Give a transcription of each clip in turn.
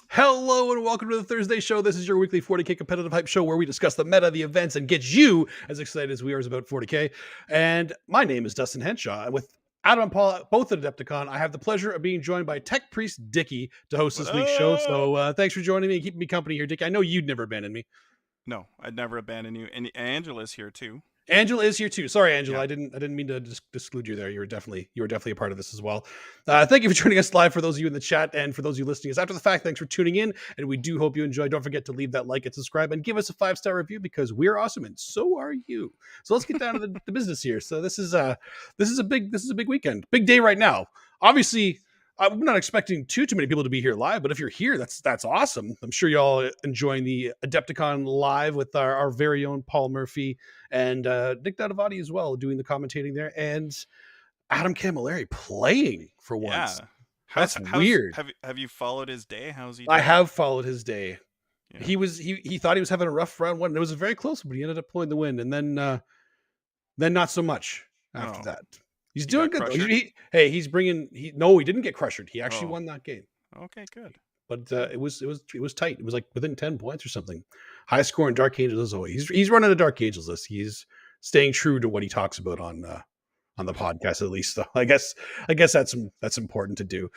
Hello and welcome to the Thursday show. This is your weekly 40K competitive hype show where we discuss the meta, the events, and get you as excited as we are about 40K. And my name is Dustin Henshaw. And with Adam and Paul, both at Adapticon, I have the pleasure of being joined by Tech Priest Dickie to host this week's show. So thanks for joining me and keeping me company here, Dickie. I know you'd never abandon me. No, I'd never abandon you. And Angela's here too. Angela is here too. Sorry, Angela. Yeah. I didn't mean to exclude you there. You were definitely a part of this as well. Thank you for joining us live for those of you in the chat and for those of you listening us after the fact. Thanks for tuning in, and we do hope you enjoy. Don't forget to leave that like and subscribe and give us a 5-star review because we're awesome and so are you. So let's get down to the business here. So this is a big weekend, big day right now. Obviously, I'm not expecting too many people to be here live, but if you're here, that's awesome. I'm sure y'all enjoying the Adapticon live with our very own Paul Murphy and Nick Dadavati as well, doing the commentating there, and Adam Camilleri playing for once. Yeah. That's weird. Have you followed his day? How's he doing? I have followed his day. Yeah. He thought he was having a rough round one. It was very close, but he ended up pulling the win, and then not so much after that. He's doing good. He's bringing. He didn't get crushed. He actually won that game. Okay, good. But it was tight. It was like within 10 points or something. High score in Dark Angels as always. He's running a Dark Angels list. He's staying true to what he talks about on the podcast at least. So I guess that's important to do.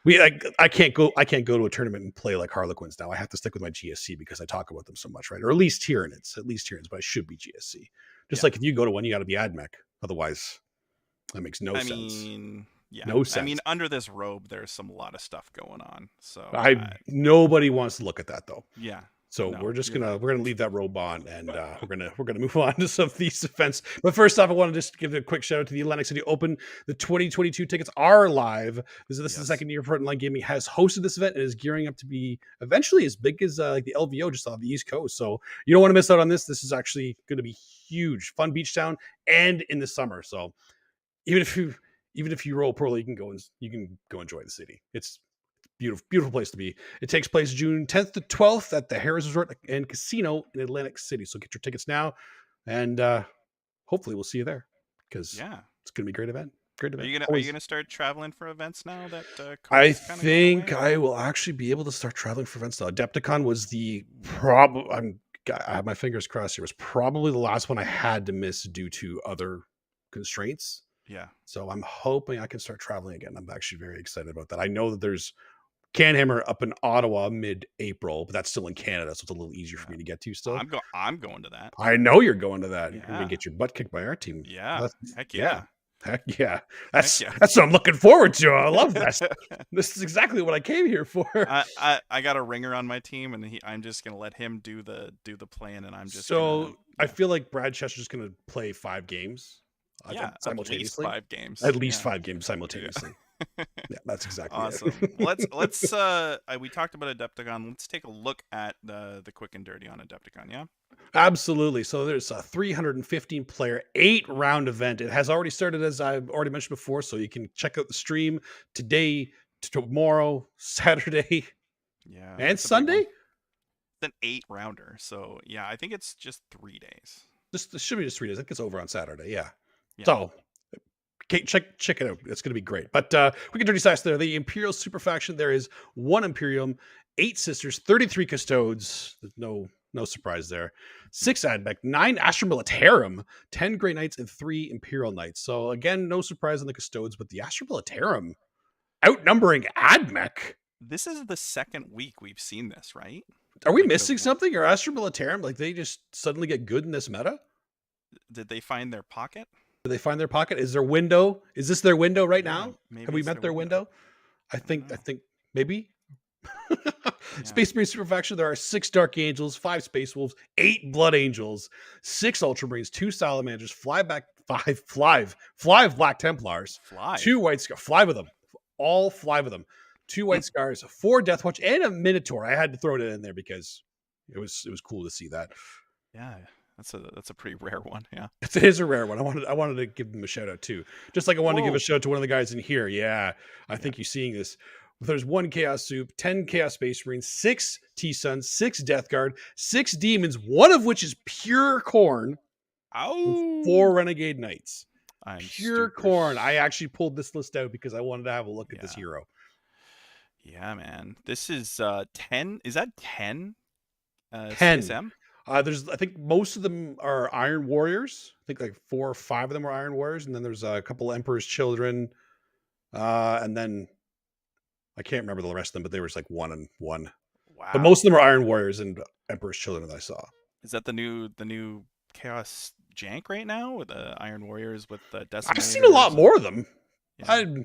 I can't go to a tournament and play like Harlequins now. I have to stick with my GSC because I talk about them so much, right? Or at least Tyranids, but I should be GSC. Just like if you go to one, you got to be AdMech. Otherwise. That makes no sense. Yeah. No sense. I mean, under this robe, there's a lot of stuff going on. So nobody wants to look at that though. Yeah. So we're gonna leave that robe on, and we're gonna move on to some of these events. But first off, I want to just give a quick shout out to the Atlantic City Open. The 2022 tickets are live. This is the second year Frontline Gaming has hosted this event and is gearing up to be eventually as big as like the LVO just off the East Coast. So you don't want to miss out on this. This is actually going to be huge, fun beach town, and in the summer. So even if you roll poorly, you can go enjoy the city. It's beautiful place to be. It takes place June 10th to 12th at the Harrah's Resort and Casino in Atlantic City. So get your tickets now, and hopefully we'll see you there because it's gonna be a great event. Great event. Are you gonna start traveling for events now that I think I will actually be able to start traveling for events now. Adapticon was the problem. I have my fingers crossed here. It was probably the last one I had to miss due to other constraints. Yeah. So I'm hoping I can start traveling again. I'm actually very excited about that. I know that there's Canhammer up in Ottawa mid-April, but that's still in Canada, so it's a little easier for me to get to still. I'm going to that. I know you're going to that. You're going to get your butt kicked by our team. Yeah. Heck yeah. Heck yeah. That's what I'm looking forward to. I love this. This is exactly what I came here for. I got a ringer on my team, and I'm just going to let him do the plan, and I'm just I feel like Brad Chester's going to play 5 games. Simultaneously. At least 5 games simultaneously. Yeah, that's exactly awesome. Let's we talked about Adapticon. Let's take a look at the quick and dirty on Adapticon. Yeah, absolutely. So there's a 315 player 8-round event. It has already started, as I've already mentioned before. So you can check out the stream today, tomorrow, Saturday, and Sunday. It's an 8-rounder. So yeah, I think it's just 3 days. It should be just 3 days. I think it's over on Saturday. Yeah. So check it out. It's going to be great. But we can dirty size there. The Imperial Super Faction. There is 1 Imperium, 8 Sisters, 33 Custodes. There's no surprise there. 6 Admech, 9 Astra Militarum, 10 Grey Knights, and 3 Imperial Knights. So again, no surprise on the Custodes, but the Astra Militarum outnumbering Admech. This is the second week we've seen this, right? Are we missing something? Or Astra Militarum, like they just suddenly get good in this meta? Did they find their pocket? Did they find their pocket? Is their window? Is this their window right now? Have we met their window? I think maybe. Space Marine Super Faction. There are 6 Dark Angels, 5 Space Wolves, 8 Blood Angels, 6 Ultramarines, 2 Salamanders, 5 Black Templars, 2 White Scars, 5 of them, all 5 of them, 2 White Scars, 4 Deathwatch, and a Minotaur. I had to throw it in there because it was cool to see that. Yeah. That's a pretty rare one. Yeah. It is a rare one. I wanted to give them a shout out too. Just like I wanted to give a Whoa. shout out to one of the guys in here. Yeah, I Yeah. think you're seeing this. There's 1 Chaos Soup, 10 Chaos Space Marines, 6 T-Suns, 6 Death Guard, 6 Demons, one of which is pure corn, and 4 Ow. Renegade Knights. I'm Pure super corn. I actually pulled this list out because I wanted to have a look at this Yeah. hero. Yeah, man. This is 10. Is that 10? 10. CSM? I think most of them are Iron Warriors. I think like 4 or 5 of them are Iron Warriors, and then there's a couple Emperor's Children, and then I can't remember the rest of them, but there was like 1 and 1. But Wow. most of them are Iron Warriors and Emperor's Children that I saw. Is that the new Chaos Jank right now with the Iron Warriors with the Decimators? I've seen a lot more of them. Yeah.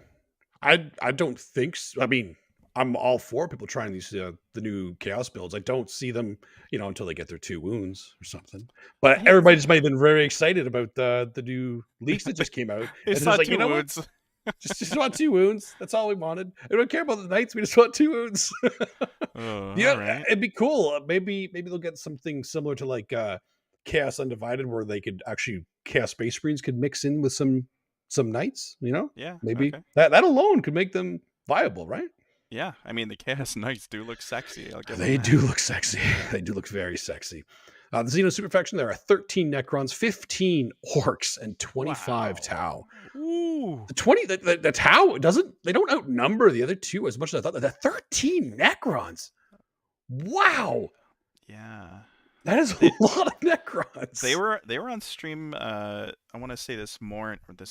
I don't think so. I mean, I'm all for people trying these the new Chaos builds. I don't see them, until they get their 2 wounds or something. But everybody just might have been very excited about the new leaks that just came out. It's And not like, 2 wounds. just want 2 wounds. That's all we wanted. I don't care about the Knights. We just want 2 wounds. Yeah, All right. it'd be cool. Maybe they'll get something similar to like Chaos Undivided, where they could actually Chaos Space Marines could mix in with some Knights. Yeah. Maybe Okay. that alone could make them viable, right? Yeah. I mean, the Chaos Knights do look sexy. I'll give them They that. do look sexy. They do look very sexy. The Xeno Super Faction, there are 13 Necrons, 15 Orcs, and 25 Wow. Tau. Ooh. The 20, the Tau they don't outnumber the other 2 as much as I thought. The 13 Necrons. Wow. Yeah. That is a lot of Necrons. They were on stream. I want to say this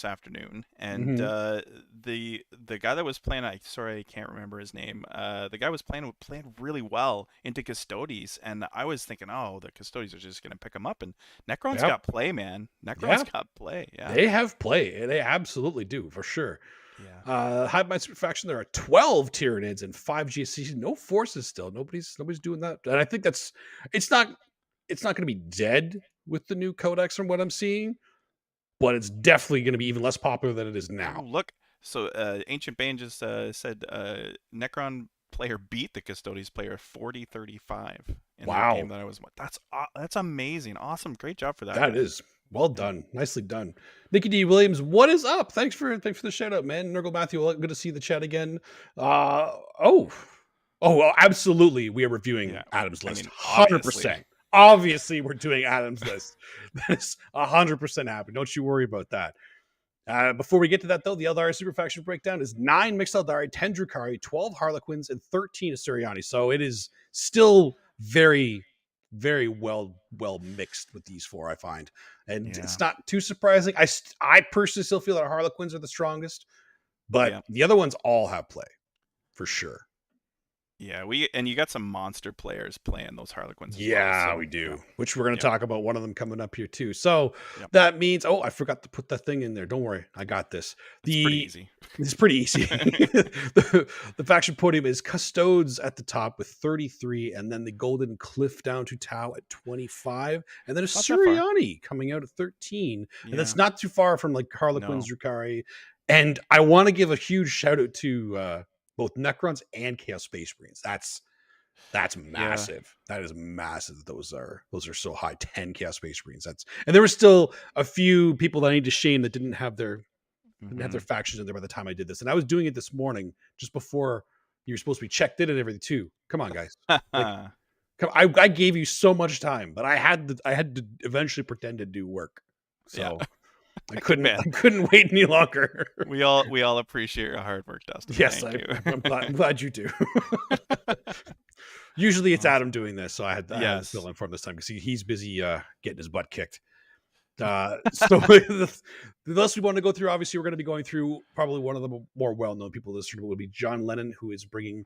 afternoon, and the guy that was playing, I can't remember his name. The guy was playing really well into Custodes, and I was thinking, oh, the Custodes are just gonna pick him up, and Necron's got play, man. Necron's got play. Yeah, they have play. They absolutely do, for sure. Yeah. Hive Mind Super Faction, there are 12 Tyranids and 5 GSCs. No forces still. Nobody's doing that. And I think it's not going to be dead with the new codex from what I'm seeing, but it's definitely going to be even less popular than it is now. Ooh, look, so Ancient Bane just said Necron player beat the Custodes player 40-35 in the game that I was. That's amazing. Awesome. Great job for that. That is. Well done. Nicely done. Nikki D. Williams, what is up? Thanks for the shout out, man. Nurgle Matthew, good to see the chat again. Well, absolutely. We are reviewing Adam's list. 100%. Obviously, we're doing Adam's list. That is 100% happening. Don't you worry about that. Before we get to that, though, the Eldari Super Faction breakdown is 9 Mixed Eldari, 10 Drukhari, 12 Harlequins, and 13 Asturiani. So it is still very, very well mixed with these 4, I find. And it's not too surprising. I personally still feel that our Harlequins are the strongest, but the other ones all have play, for sure. Yeah, you got some monster players playing those Harlequins. Yeah, so, we do. Which we're going to talk about one of them coming up here too. So that means, I forgot to put that thing in there. Don't worry, I got this. It's pretty easy. It's pretty easy. the faction podium is Custodes at the top with 33, and then the Golden Cliff down to Tau at 25, and then a Suriani coming out at 13, and that's not too far from like Harlequins, Drukhari. And I want to give a huge shout out to both Necrons and Chaos Space Marines. That's massive. That is massive. Those are so high. 10 Chaos Space Marines. And there were still a few people that I need to shame that didn't have their factions in there by the time I did this. And I was doing it this morning just before you were supposed to be checked in and everything too. Come on, guys. I gave you so much time, but I had to eventually pretend to do work. So I couldn't wait any longer. We all appreciate your hard work, Dustin. Yes, I'm glad you do. Usually it's Adam doing this, so I had to fill in for him this time because he's busy getting his butt kicked. So the list we want to go through, obviously, we're going to be going through probably one of the more well-known people this year would be John Lennon, who is bringing.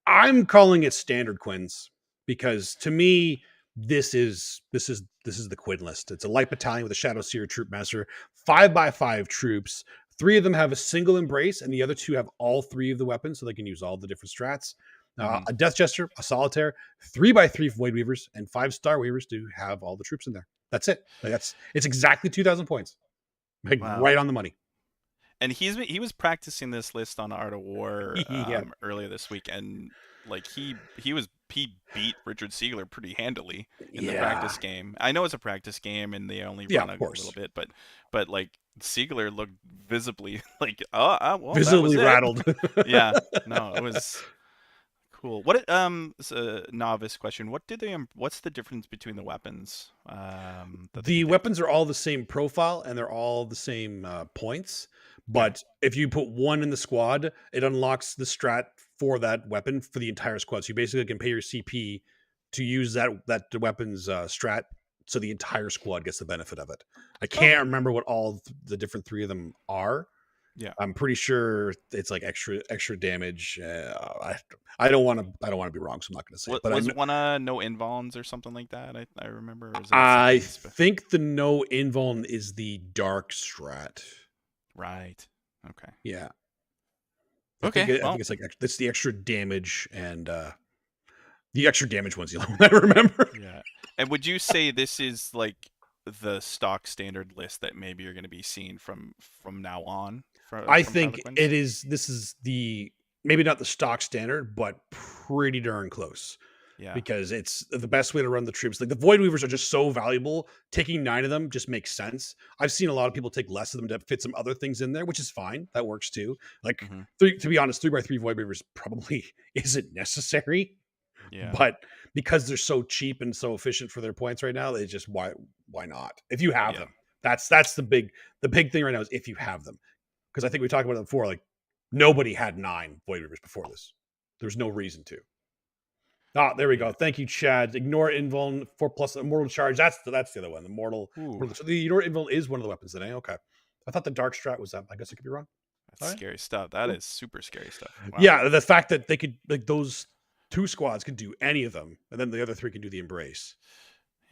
I'm calling it standard Quins because to me, this is the Quinn list. It's a light battalion with a Shadow Seer troop master, 5x5 troops. 3 of them have a single embrace, and the other 2 have all 3 of the weapons, so they can use all the different strats. A Death Jester, a Solitaire, 3x3 Void Weavers, and 5 Star Weavers to have all the troops in there. That's it. It's exactly 2,000 points, right on the money. And he was practicing this list on Art of War earlier this week, and like he was CP beat Richard Siegler pretty handily in the Yeah. practice game. I know it's a practice game and they only Yeah, run of a course. little bit, but like Siegler looked visibly like, well, Visibly that was rattled. Yeah, no, it was cool. What it's a novice question. What's the difference between the weapons that they The can take? weapons are all the same profile and they're all the same points. Okay. But if you put one in the squad, it unlocks the strat for that weapon for the entire squad. So you basically can pay your CP to use that weapon's strat, so the entire squad gets the benefit of it. I can't remember what all the different three of them are. Yeah. I'm pretty sure it's like extra damage. I don't want to be wrong, so I'm not going to say it. But Was one no invulns or something like that? I remember. Or is that I CP think the no invuln is the dark strat. Right. Okay. Yeah. I Okay. think it's like it's the extra damage, and the extra damage one's the only one I remember. Yeah. And would you say this is like the stock standard list that maybe you're going to be seeing from now on? I From think Harlequins? it is. This is the maybe not the stock standard, but pretty darn close. Yeah. Because it's the best way to run the troops. Like the Void Weavers are just so valuable. Taking 9 of them just makes sense. I've seen a lot of people take less of them to fit some other things in there, which is fine. That works too. Like to be honest, 3x3 Void Weavers probably isn't necessary. Yeah. But because they're so cheap and so efficient for their points right now, they just why not? If you have them, that's the big thing right now is if you have them. Because I think we talked about it before. Like nobody had 9 Void Weavers before this. There's no reason to. Ah, there we go. Thank you, Chad. Ignore invuln 4+ immortal charge. That's the other one. The mortal. So the ignore invuln is one of the weapons today. Okay. I thought the dark strat was that. I guess I could be wrong. That's scary stuff. That is super scary stuff. Wow. Yeah, the fact that they could like those 2 squads could do any of them, and then the other 3 can do the embrace.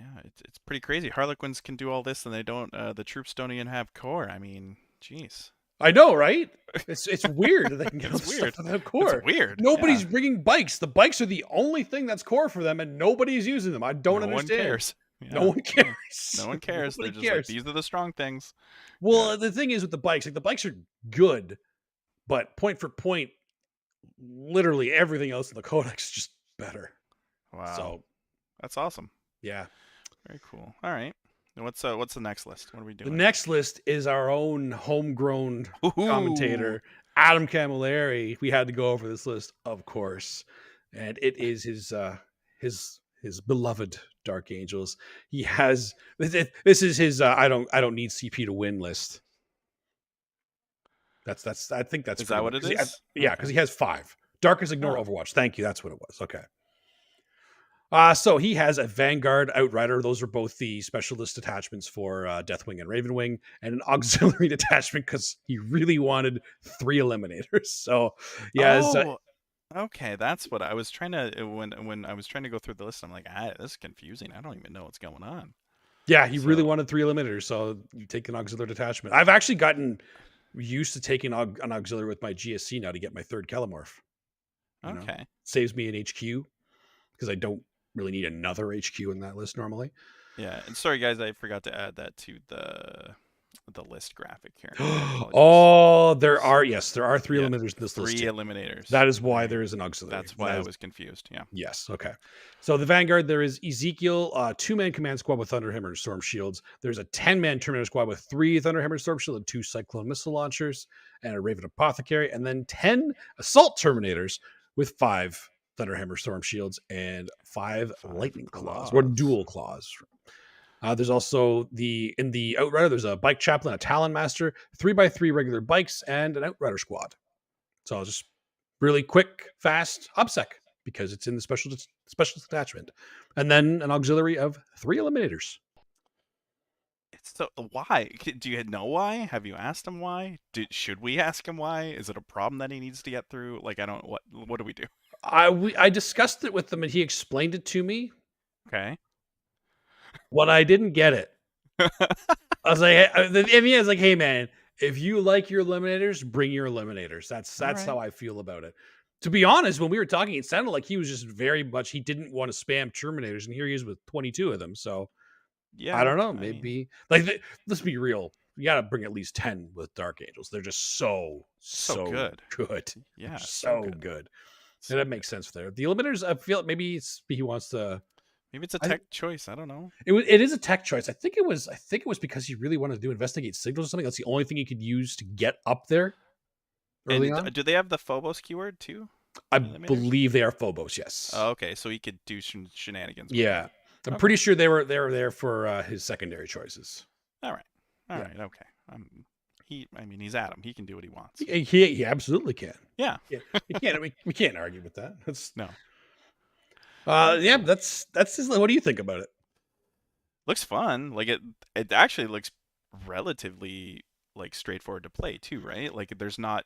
Yeah, it's pretty crazy. Harlequins can do all this, and they don't. The troops don't even have core. I mean, jeez. I know, right? It's weird that they can get weird. without core. It's weird. Nobody's bringing bikes. The bikes are the only thing that's core for them, and nobody's using them. I don't understand. No one cares. Yeah. No one cares. No one cares. They're just like, these are the strong things. Well, the thing is with the bikes, like the bikes are good, but point for point, literally everything else in the codex is just better. Wow. So that's awesome. Yeah. Very cool. All right. What's the next list? What are we doing? The next list is our own homegrown commentator, Adam Camilleri. We had to go over this list, of course, and it is his beloved Dark Angels. He has this is his I don't need CP to win list. That's I think that's is that what it is? Yeah, because he has 5. Darkest Ignore Overwatch. Thank you. That's what it was. Okay. So he has a Vanguard Outrider. Those are both the specialist attachments for Deathwing and Ravenwing, and an auxiliary detachment because he really wanted 3 eliminators. So he has. Okay, that's what I was trying to when I was trying to go through the list. I'm like, this is confusing. I don't even know what's going on. Yeah, he really wanted 3 eliminators, so you take an auxiliary detachment. I've actually gotten used to taking an auxiliary with my GSC now to get my 3rd Kellamorph. Okay, saves me an HQ because I don't really need another HQ in that list normally. Yeah, and sorry guys, I forgot to add that to the list graphic here. Oh, there are 3 eliminators in this list. 3 eliminators. That is why there is an auxiliary. That's why I was confused. Yeah. Yes. Okay. So the Vanguard, there is Ezekiel, 2-man command squad with Thunderhammer and Storm Shields. There's a 10-man Terminator squad with 3 Thunderhammer Storm Shield and 2 Cyclone missile launchers and a Raven Apothecary, and then 10 Assault Terminators with 5 Thunderhammer Storm Shields and 5 Lightning Claws or Dual Claws. There's also in the Outrider, there's a Bike Chaplain, a Talon Master, 3x3 regular bikes, and an Outrider squad. So I'll just really quick, fast OBSEC because it's in the special attachment. And then an auxiliary of 3 eliminators. So why? Do you know why? Have you asked him why? Should we ask him why? Is it a problem that he needs to get through? Like, I don't. What do we do? I discussed it with him and he explained it to me. Okay. When I didn't get it, I was like, hey man, if you like your eliminators, bring your eliminators. That's right. How I feel about it. To be honest, when we were talking, it sounded like he was just very much, he didn't want to spam Terminators, and here he is with 22 of them. So yeah, I don't know. Maybe let's be real. You got to bring at least 10 with Dark Angels. They're just so good. Yeah, so good. And that makes sense there. The eliminators, I feel maybe he wants to. Maybe it's a tech choice. I don't know. It is a tech choice. I think it was because he really wanted to do investigate signals or something. That's the only thing he could use to get up there. Early on. Do they have the Phobos keyword too? I believe they are Phobos. Yes. Oh, okay, so he could do shenanigans. Yeah, I'm pretty sure they were there for his secondary choices. All right. Okay. He's Adam. He can do what he wants. He absolutely can. Yeah. We can't argue with that. No. Yeah, that's his. What do you think about it? Looks fun. Like it actually looks relatively like straightforward to play too, right? Like there's not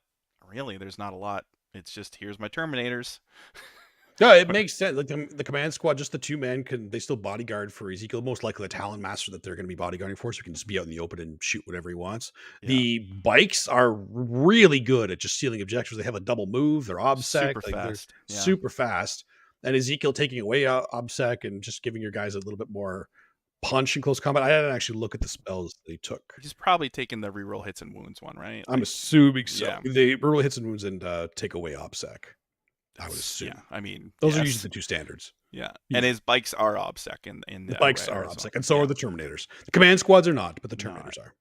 a lot. It's just here's my Terminators. Yeah, it makes sense. Like the command squad, just the 2 men they still bodyguard for Ezekiel. Most likely the Talon Master that they're going to be bodyguarding for, so he can just be out in the open and shoot whatever he wants. Yeah. The bikes are really good at just sealing objectives. They have a double move. They're obsec. Super fast. They're super fast. And Ezekiel taking away obsec and just giving your guys a little bit more punch in close combat. I didn't actually look at the spells they took. He's probably taking the reroll hits and wounds one, right? I'm assuming so. Yeah. They reroll hits and wounds and take away obsec. I would assume. Yeah, I mean, those are usually the 2 standards. Yeah, and his bikes are obsec in the bikes are obsec, and so are the Terminators. The command squads are not, but the Terminators are.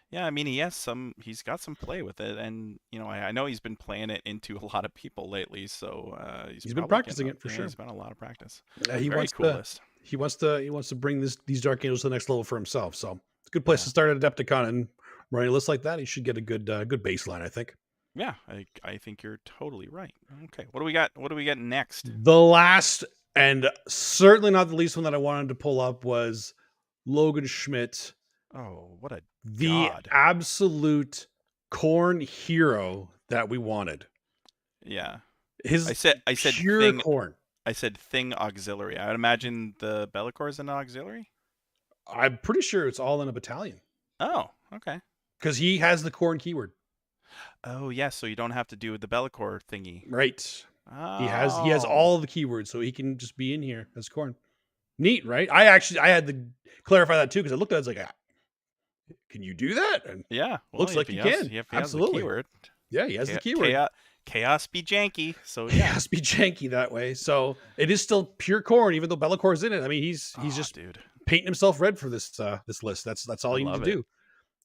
Yeah, I mean, he's got some play with it, and I know he's been playing it into a lot of people lately, so he's been practicing it for sure. He's been a lot of practice. He wants to bring these Dark Angels to the next level for himself. So it's a good place to start at Adapticon, and running a list like that, he should get a good baseline, I think. Yeah, I think you're totally right. Okay, what do we got? What do we get next? The last and certainly not the least one that I wanted to pull up was Logan Schmidt. Oh, what the absolute Khorne hero that we wanted. Yeah, I said pure thing, Khorne. I said thing auxiliary. I would imagine the Be'lakor is an auxiliary. I'm pretty sure it's all in a battalion. Oh, okay. Because he has the Khorne keyword. Oh yeah, so you don't have to do the Be'lakor thingy. Right. Oh. He has all the keywords, so he can just be in here as Khorne. Neat, right? I had to clarify that too, because I looked at it, I was like, can you do that? And yeah, looks like you can. Absolutely. Yeah, he has the keyword. Chaos be janky. So chaos be janky that way. So it is still pure Khorne, even though Be'lakor's in it. I mean, he's just painting himself red for this list. That's all you need to do.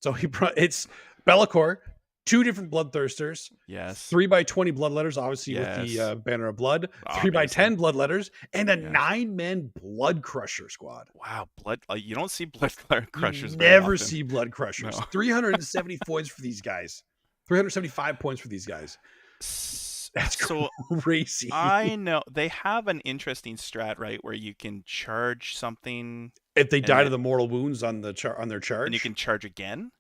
So it's Be'lakor, 2 different Bloodthirsters. Yes. 3x20 bloodletters, obviously with the Banner of Blood. 3x10 bloodletters, and a 9-man Blood Crusher squad. Wow, you don't see Blood Crushers. You never see Blood Crushers. No. 370 points for these guys. 375 points for these guys. That's so crazy. I know they have an interesting strat, right, where you can charge something if they die to the mortal wounds on their charge, and you can charge again.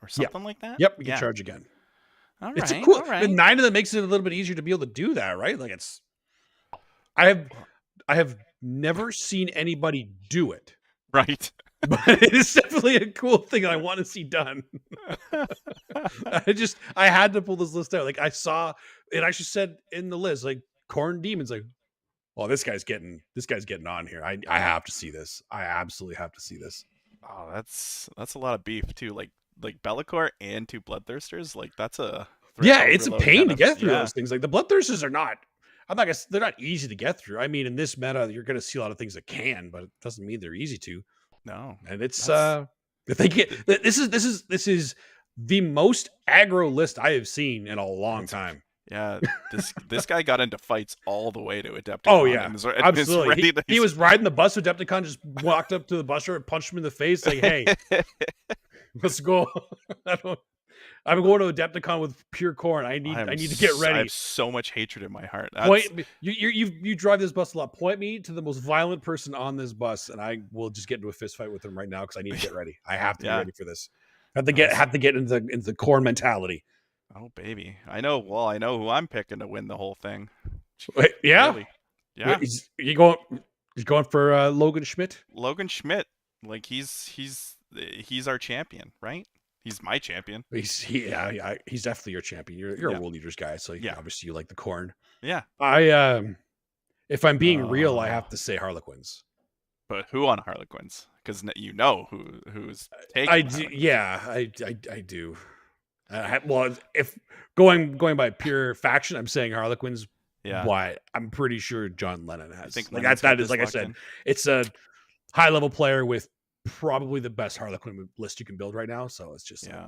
Or something like that? Yep, you can charge again. All right, it's cool. All right. 9 of them makes it a little bit easier to be able to do that, right? Like I have never seen anybody do it. Right. But it is definitely a cool thing I want to see done. I had to pull this list out. Like I saw it actually said in the list, like Khorne Demons, like, oh, this guy's getting on here. I have to see this. I absolutely have to see this. Oh, that's a lot of beef too. Like Be'lakor and 2 Bloodthirsters, like that's a it's a pain to get through those things. Like the Bloodthirsters are not. They're not easy to get through. I mean, in this meta, you're going to see a lot of things that can, but it doesn't mean they're easy to. No, and it's if they get this is the most aggro list I have seen in a long time. Yeah, this guy got into fights all the way to Adapticon. Oh yeah, absolutely. He was riding the bus with Adapticon, just walked up to the bus driver, punched him in the face, like, "Hey, let's go." I'm going to Adapticon with pure Khorne. I need to get ready. I have so much hatred in my heart. You drive this bus a lot. Point me to the most violent person on this bus, and I will just get into a fist fight with him right now because I need to get ready. I have to be ready for this. Have to get into the Khorne mentality. Oh baby, I know who I'm picking to win the whole thing. Wait, yeah, really? Yeah. He's going for Logan Schmidt. Logan Schmidt, like he's our champion, right? He's my champion. He's definitely your champion. You're a World Leaders guy, so obviously you like the Khorne. Yeah. If I'm being real, I have to say Harlequins. But who on Harlequins? Because you know who's taking. I do. Yeah, I do. Well, if going by pure faction, I'm saying Harlequins Yeah. but I'm pretty sure John Lennon I has. think Like Lennon's that got is, this like I locked said, in. it's a high level player with probably the best Harlequin list you can build right now. So it's just Yeah.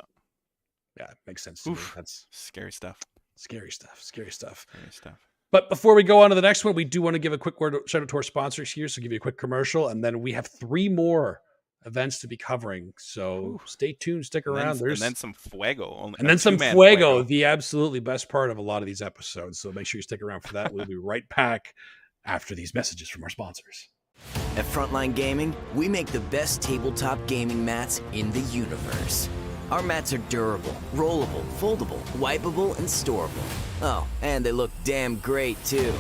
yeah, it makes sense to me. Oof. That's Scary stuff. scary stuff. Scary stuff. Scary stuff. But before we go on to the next one, we do want to give a quick word shout out to our sponsors here. So give you a quick commercial, and then we have 3 more events to be covering. So Whew. stay tuned, stick And around. then some fuego. And then some fuego, the absolutely best part of a lot of these episodes. So make sure you stick around for that. We'll be right back after these messages from our sponsors. At Frontline Gaming, we make the best tabletop gaming mats in the universe. Our mats are durable, rollable, foldable, wipeable, and storable. Oh, and they look damn great too.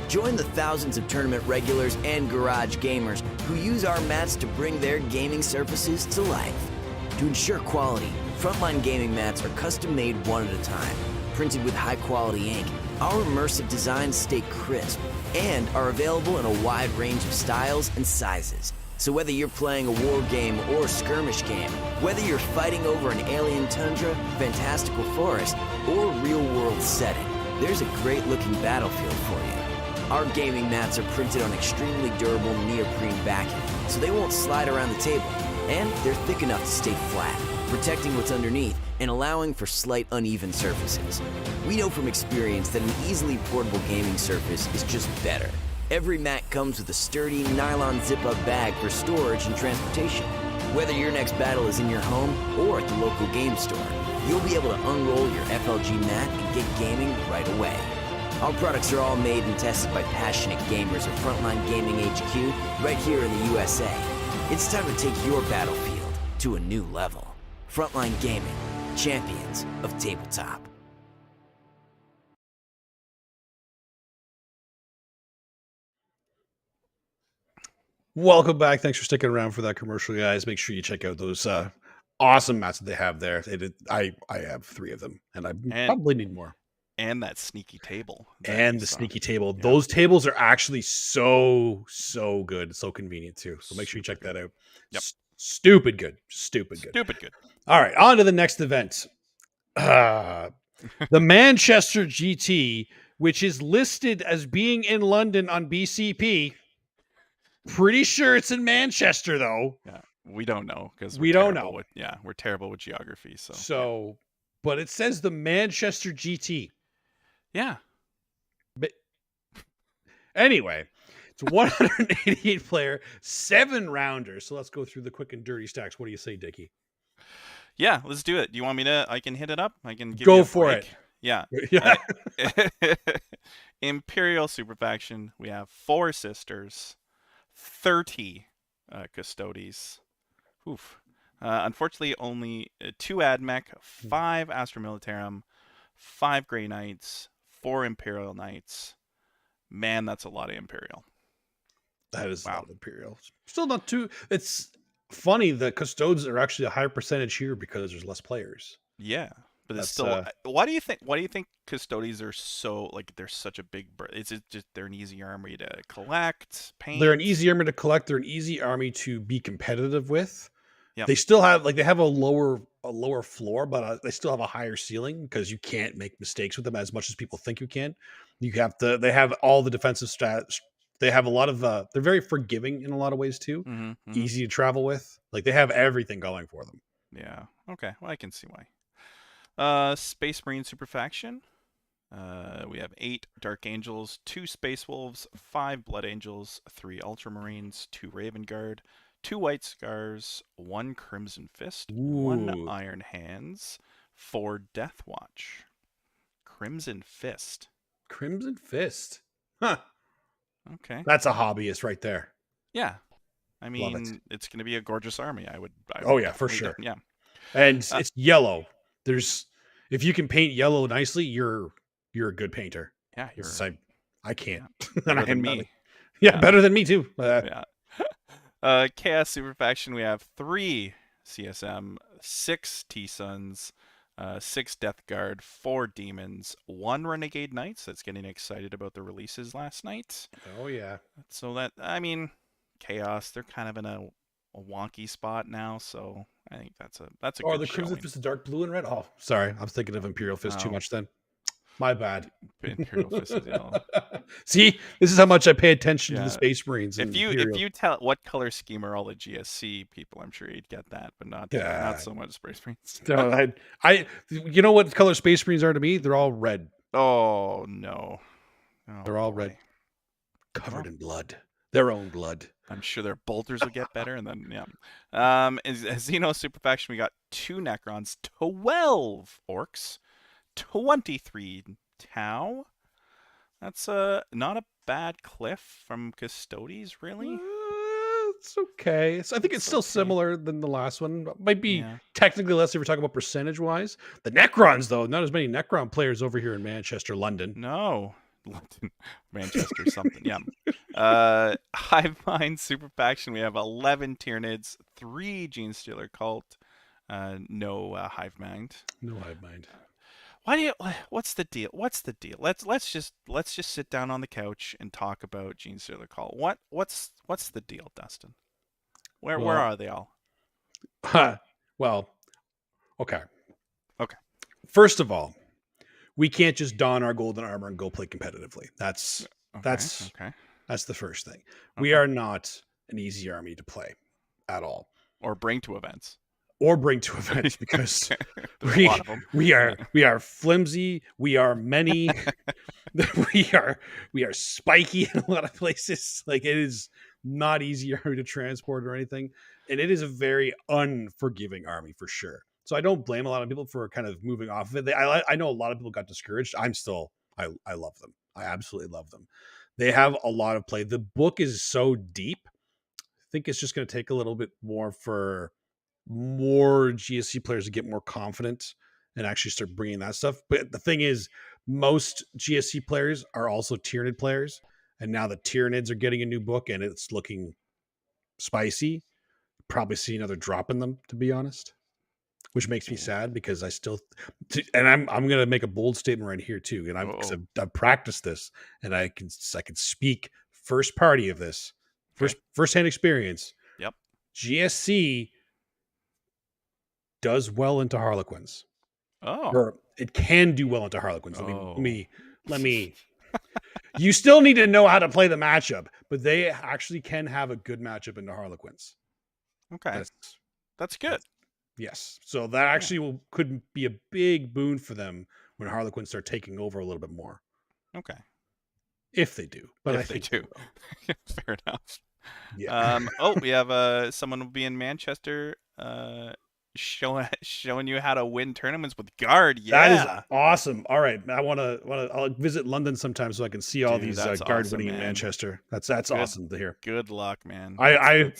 Join the thousands of tournament regulars and garage gamers who use our mats to bring their gaming surfaces to life. To ensure quality, Frontline Gaming mats are custom made one at a time, printed with high quality ink. Our immersive designs stay crisp and are available in a wide range of styles and sizes. So whether you're playing a war game or skirmish game, whether you're fighting over an alien tundra, fantastical forest, or real-world setting, there's a great-looking battlefield for you. Our gaming mats are printed on extremely durable neoprene backing, so they won't slide around the table, and they're thick enough to stay flat, protecting what's underneath and allowing for slight uneven surfaces. We know from experience that an easily portable gaming surface is just better. Every mat comes with a sturdy nylon zip-up bag for storage and transportation. Whether your next battle is in your home or at the local game store, you'll be able to unroll your FLG mat and get gaming right away. Our products are all made and tested by passionate gamers at Frontline Gaming HQ right here in the USA. It's time to take your battlefield to a new level. Frontline Gaming, champions of tabletop. Welcome back. Thanks for sticking around for that commercial, guys. Make sure you check out those awesome mats that they have there. I have 3 of them, and I probably need more. And that sneaky table. And the sneaky table. Yeah. Those tables are actually so good. So convenient too. So make sure you check that out. Yep. Stupid good. All right, on to the next event. The Manchester GT, which is listed as being in London on BCP. Pretty sure it's in Manchester, though. Yeah, we don't know because we don't know. We're terrible with geography. So, but it says the Manchester GT. Yeah. But anyway, it's 188 player, 7 rounders. So let's go through the quick and dirty stacks. What do you say, Dickie? Yeah, let's do it. Do you want me to? I can hit it up. I can give go you a for break. It. Yeah. Yeah. Imperial Super Faction. We have 4 sisters. 30 Custodes. Oof. Unfortunately, only 2 AdMech, 5 Astra Militarum, 5 Grey Knights, 4 Imperial Knights. Man, that's a lot of Imperial. That is a lot of Imperial. Still not too... It's funny, the Custodes are actually a higher percentage here because there's less players. Yeah. But it's still, why do you think Custodes are so, like, they're such a big, is it just they're an easy army to collect, paint? They're an easy army to collect. They're an easy army to be competitive with. Yep. They still have, like, they have a lower floor, but they still have a higher ceiling because you can't make mistakes with them as much as people think you can. They have all the defensive stats. They have a lot of, they're very forgiving in a lot of ways too. Easy to travel with. Like, they have everything going for them. Yeah. Okay. Well, I can see why. Space Marine Super Faction. We have 8 Dark Angels, 2 Space Wolves, 5 Blood Angels, 3 Ultramarines, 2 Raven Guard, 2 White Scars, 1 Crimson Fist, 1 Iron Hands, 4 Deathwatch. Crimson Fist. Huh. Okay. That's a hobbyist right there. Yeah. I mean, it's going to be a gorgeous army. I would for sure. Yeah. And it's yellow. If you can paint yellow nicely, you're a good painter. Yeah, I can't. Yeah, better than me. Yeah, better than me too. Yeah. Chaos Super Faction. We have 3 CSM, 6 T-Suns, 6 Death Guard, 4 Demons, 1 Renegade Knights. That's getting excited about the releases last night. Oh yeah. So Chaos. They're kind of in a wonky spot now. So I think that's a good the Crimson Fist, the dark blue and red. Oh, sorry, I was thinking of Imperial Fist too much then. My bad. Imperial Fist is yellow. See, this is how much I pay attention to Yeah. the Space Marines. If you tell what color scheme are all the GSC people, I'm sure you'd get that, but not so much Space Marines. No, you know what color Space Marines are to me? They're all red. Oh no, they're all red, covered in blood, their own blood. I'm sure their bolters will get better, and then as Xeno super faction, we got 2 Necrons, 12 Orcs, 23 Tau. That's not a bad cliff from Custodes, really. It's okay. I think it's still similar than the last one. Might be technically less if we're talking about percentage wise. The Necrons, though, not as many Necron players over here in Manchester, London. No, London, Manchester, something. Yeah. Hive Mind super faction. We have 11 Tyranids, 3 Gene Stealer cult, no Hive Mind. No Hive Mind. What's the deal? Let's just sit down on the couch and talk about Gene Stealer cult. What's the deal, Dustin? Where are they all? Well, okay. Okay. First of all, we can't just don our golden armor and go play competitively. That's the first thing. Okay. We are not an easy army to play at all, or bring to events. Because we are flimsy, we are many, we are spiky in a lot of places. Like, it is not easy to transport or anything, and it is a very unforgiving army for sure. So I don't blame a lot of people for kind of moving off of it. I know a lot of people got discouraged. I love them. I absolutely love them. They have a lot of play. The book is so deep. I think it's just going to take a little bit more for more GSC players to get more confident and actually start bringing that stuff. But the thing is, most GSC players are also Tyranid players, and now the Tyranids are getting a new book and it's looking spicy. Probably see another drop in them, to be honest, which makes me sad because I'm going to make a bold statement right here too. And I've practiced this, and I can speak first party of this, first-hand experience. Yep. GSC does well into Harlequins. Oh, or it can do well into Harlequins. Let me. You still need to know how to play the matchup, but they actually can have a good matchup into Harlequins. Okay, that's good. Yes, so that actually could be a big boon for them when Harlequins start taking over a little bit more. Okay, if they do, but if they do, fair enough. Yeah. We have someone will be in Manchester. Showing you how to win tournaments with Guard. Yeah, that is awesome. All right, I'll visit London sometime so I can see all these Guard awesome, winning in Manchester. That's awesome to hear. Good luck, man. I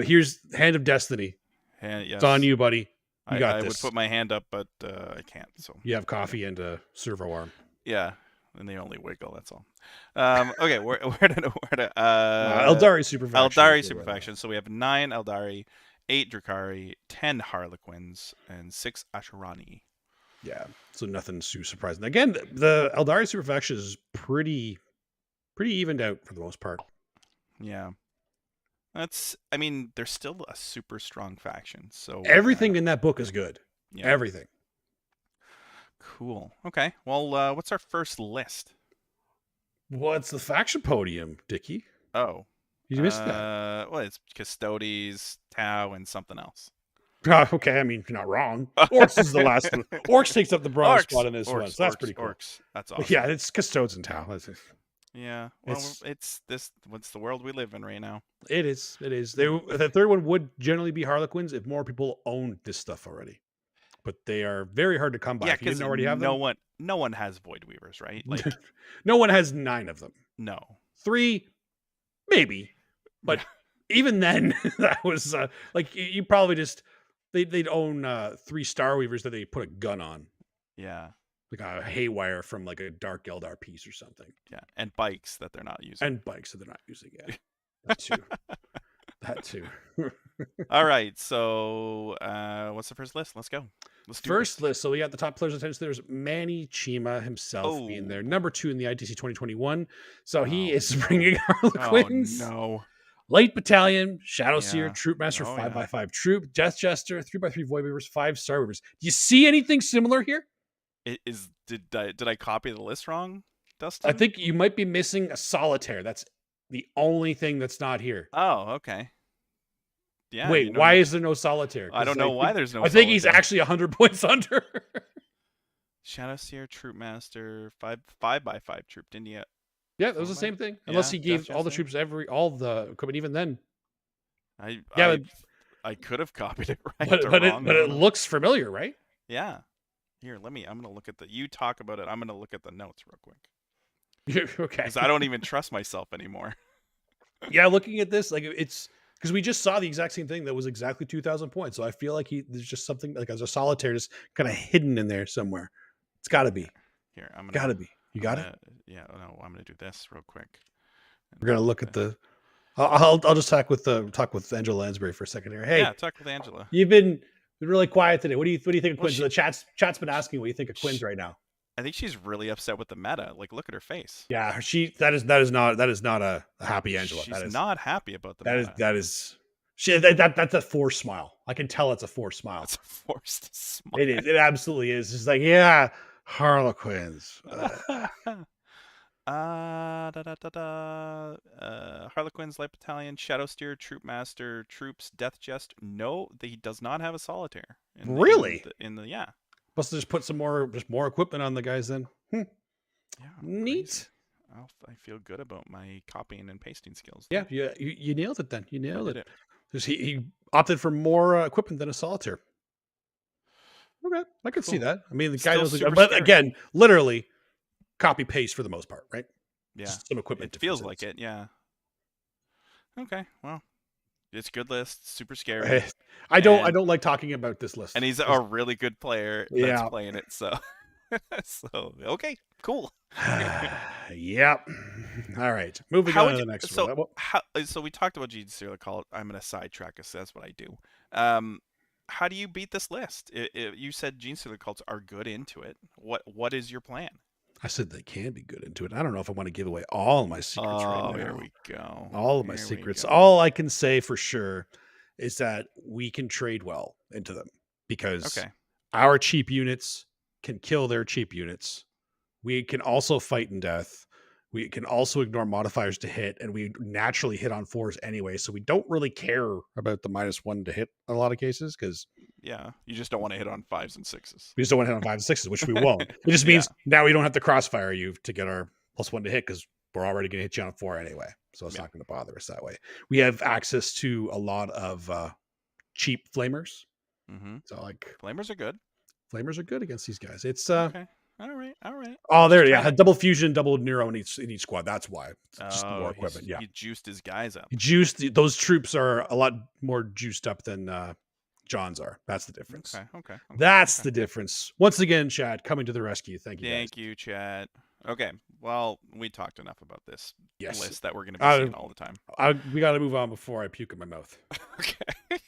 here's Hand of Destiny. Yes. It's on you, buddy. You got this. I would put my hand up, but I can't. So you have coffee and a servo arm. Yeah, and they only wiggle. That's all. Okay, where to Eldari super faction. Eldari super faction. So we have 9 Eldari, 8 Drukhari, 10 Harlequins, and 6 Ashurani. Yeah, so nothing too surprising. Again, the Eldari super faction is pretty evened out for the most part. Yeah. They're still a super strong faction. So everything in that book is good. Yeah. Everything. Cool. Okay. Well, what's our first list? What's the faction podium, Dickie? Oh. You missed that. Well, it's Custodes, Tau, and something else. Okay, you're not wrong. Orcs is the last one. Orcs takes up the bronze spot in this one, so that's pretty cool. Orcs. That's awesome. But yeah, it's Custodes and Tau. Yeah, well, it's what's the world we live in right now. It is. The third one would generally be Harlequins if more people owned this stuff already. But they are very hard to come by. Yeah, if you didn't already have them. No one has Void Weavers, right? Like, no one has 9 of them. No. 3, maybe. But even then, that was you probably just they'd own 3 Star Weavers that they put a gun on. Yeah. Like a haywire from like a Dark Eldar piece or something. Yeah, and bikes that they're not using. Yeah. That too. All right, so what's the first list? Let's go. Let's do first list. So we got the top players' attention. There's Manny Chima himself being there, number 2 in the ITC 2021. So he is bringing Harlequins. Oh no. Light Battalion, Shadow Seer, Troop Master, 5x5 Troop, Death Jester, 3x3 Void Weavers, 5 Star Weavers. Do you see anything similar here? Did I copy the list wrong, Dustin? I think you might be missing a solitaire. That's the only thing that's not here. Oh, okay. Yeah. Wait, why is there no solitaire? I don't know why there's no. I think he's actually 100 points under. Shadow Seer, Troop Master, 5x5 troop. Didn't you? Yeah, that was the same thing. Unless he gave all the troops all the equipment. Even then, I could have copied it right. But it looks familiar, right? Yeah. Here, I'm gonna look at you talk about it. I'm gonna look at the notes real quick. Okay. Because I don't even trust myself anymore. Yeah, looking at this, like it's because we just saw the exact same thing that was exactly 2,000 points. So I feel like there's just something like as a solitaire just kind of hidden in there somewhere. It's got to be. Here, gotta be. You got it. Yeah. No, I'm gonna do this real quick. We're gonna look at the. I'll just talk with Angela Lansbury for a second here. Hey, yeah, talk with Angela. You've been really quiet today. What do you think of Quinn's? The chat's been asking what you think of Quinn's right now. I think she's really upset with the meta. Like, look at her face. Yeah, that is not a happy Angela. She's not happy about the meta. That's a forced smile. I can tell it's a forced smile. It's a forced smile. It is. It absolutely is. It's like, yeah, Harlequins. Harlequins, Light Battalion, Shadow Steer, Troop Master, Troops, Death Jest. No, he does not have a solitaire. Really? Yeah. Must have just put some more equipment on the guys then. Yeah. Neat. I feel good about my copying and pasting skills. Yeah, you nailed it then. You nailed it. He opted for more equipment than a solitaire. Okay, I could see that. I mean, the guy knows, but again, literally copy paste for the most part, right? Yeah, just some equipment. It feels like it. Yeah. Okay, well, it's a good list. Super scary. I don't like talking about this list. And he's a really good player that's playing it. So, okay, cool. Yep. All right, moving on to the next one. So we talked about Gene Serial Call. I'm going to sidetrack us. That's what I do. How do you beat this list? You said Gene Serial Cults are good into it. What is your plan? I said they can be good into it. I don't know if I want to give away all my secrets right now. Here we go. All of my secrets. All I can say for sure is that we can trade well into them because our cheap units can kill their cheap units. We can also fight in death. We can also ignore modifiers to hit, and we naturally hit on 4s anyway. So we don't really care about the -1 to hit in a lot of cases because you just don't want to hit on 5s and 6s. We just don't want to hit on 5s and 6s, which we won't. It just means now we don't have to crossfire you to get our +1 to hit because we're already going to hit you on a 4 anyway. So it's not going to bother us that way. We have access to a lot of cheap flamers. Mm-hmm. So like flamers are good. Flamers are good against these guys. It's okay. All right. Oh, there, double fusion, double Nero in each squad. That's why. It's just more equipment. He juiced his guys up. Those troops are a lot more juiced up than John's are. That's the difference. Okay. That's the difference. Once again, Chad, coming to the rescue. Thank you. Thank you, Chad. Okay. Well, we talked enough about this list that we're going to be seeing all the time. We got to move on before I puke in my mouth. Okay.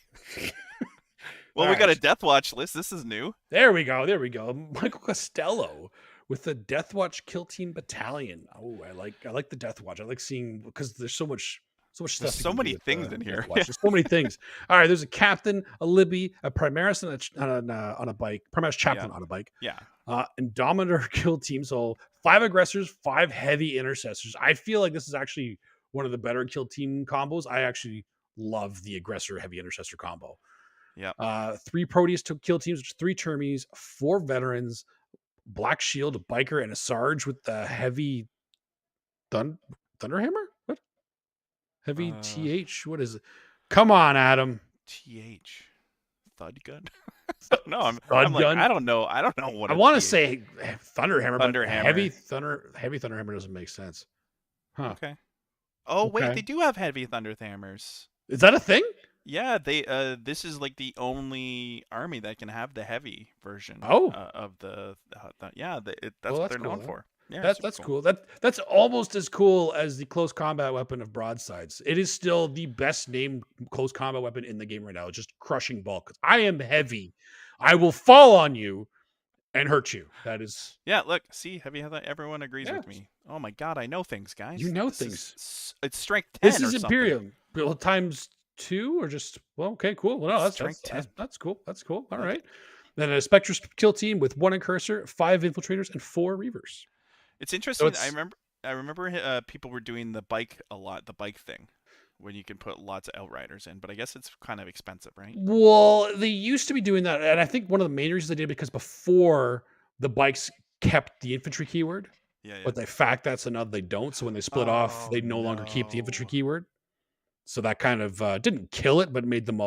Well, we got a Deathwatch list. This is new. There we go. Michael Costello with the Deathwatch Kill Team Battalion. Oh, I like the Deathwatch. I like seeing because there's so much stuff. There's so many things in here. There's so many things. All right, there's a captain, a Libby, a Primaris on a bike, Primaris chaplain on a bike. Yeah. Indominator Kill Team. So 5 aggressors, 5 heavy intercessors. I feel like this is actually one of the better Kill Team combos. I actually love the aggressor heavy intercessor combo. Yeah. 3 Proteus Kill Teams, which 3 Termies, 4 veterans, Black Shield, a biker, and a Sarge with the heavy Thunderhammer? What? Heavy TH? What is it? Come on, Adam. TH. Thud gun? No, I'm like, I don't know what I want to say Thunderhammer, but Thunderhammer. heavy Thunderhammer doesn't make sense. Huh. Okay. Oh, wait, they do have heavy Thunderhammers. Is that a thing? Yeah, they this is like the only army that can have the heavy version of the that's what they're known for. Yeah, that's cool. That's almost as cool as the close combat weapon of broadsides. It is still the best named close combat weapon in the game right now. It's just crushing bulk. I am heavy. I will fall on you and hurt you. That is. Yeah, look, see, everyone agrees with me. Oh my god, I know things, guys. You know things. It's strength 10. This is Imperium. Times 2 or just okay, cool. Well, no, that's cool. That's cool. All right. Then a Spectre kill team with 1 Incursor, 5 Infiltrators, and 4 Reavers. It's So interesting. it's I remember people were doing the bike a lot, the bike thing, when you can put lots of Outriders in. But I guess it's kind of expensive, right? well, they used to be doing that, and I think one of the main reasons they did because before the bikes kept the infantry keyword, Yeah, yeah. but the fact that's another they don't. So when they split off, they no longer keep the infantry no. keyword. So that kind of didn't kill it, but made them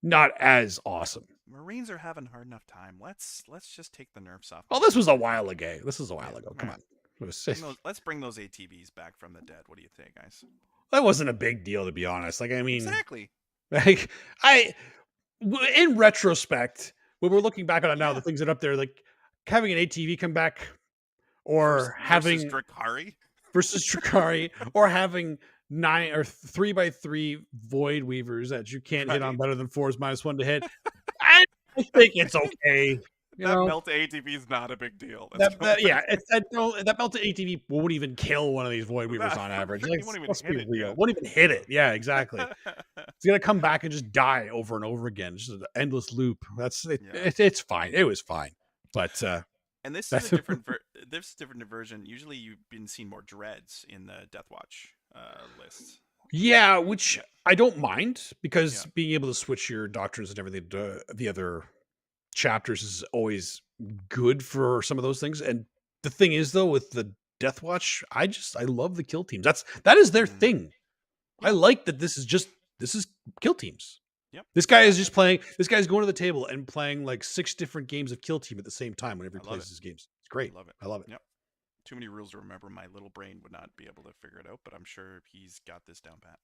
not as awesome. Marines are having a hard enough time. Let's just take the nerfs off. Oh, this was a while ago. Come on. Let's bring those ATVs back from the dead. What do you think, guys? That wasn't a big deal, to be honest. Like, I mean, Exactly. like in retrospect, when we're looking back on it now, the things that are up there, like having an ATV come back, or having versus Drakari, or having 9 or 3x3 Void Weavers that you can't hit on better than 4's -1 to hit. I think it's okay. That melted ATV is not a big deal. That melted ATV won't even kill one of these Void Weavers on average. Like, let's be real. Won't even hit it. Yeah, exactly. It's gonna come back and just die over and over again. It's just an endless loop. It's fine. It was fine. But and this is a different version. Usually you've been seeing more dreads in the Deathwatch lists. Yeah, which I don't mind, because being able to switch your doctrines and everything to the other chapters is always good for some of those things. And the thing is, though, with the Deathwatch, I love the kill teams. That is their thing. I like that this is kill teams. Yep. This guy is just playing. This guy's going to the table and playing like 6 different games of kill team at the same time whenever he plays his games. It's great. I love it. Yep. Too many rules to remember. My little brain would not be able to figure it out, but I'm sure he's got this down pat.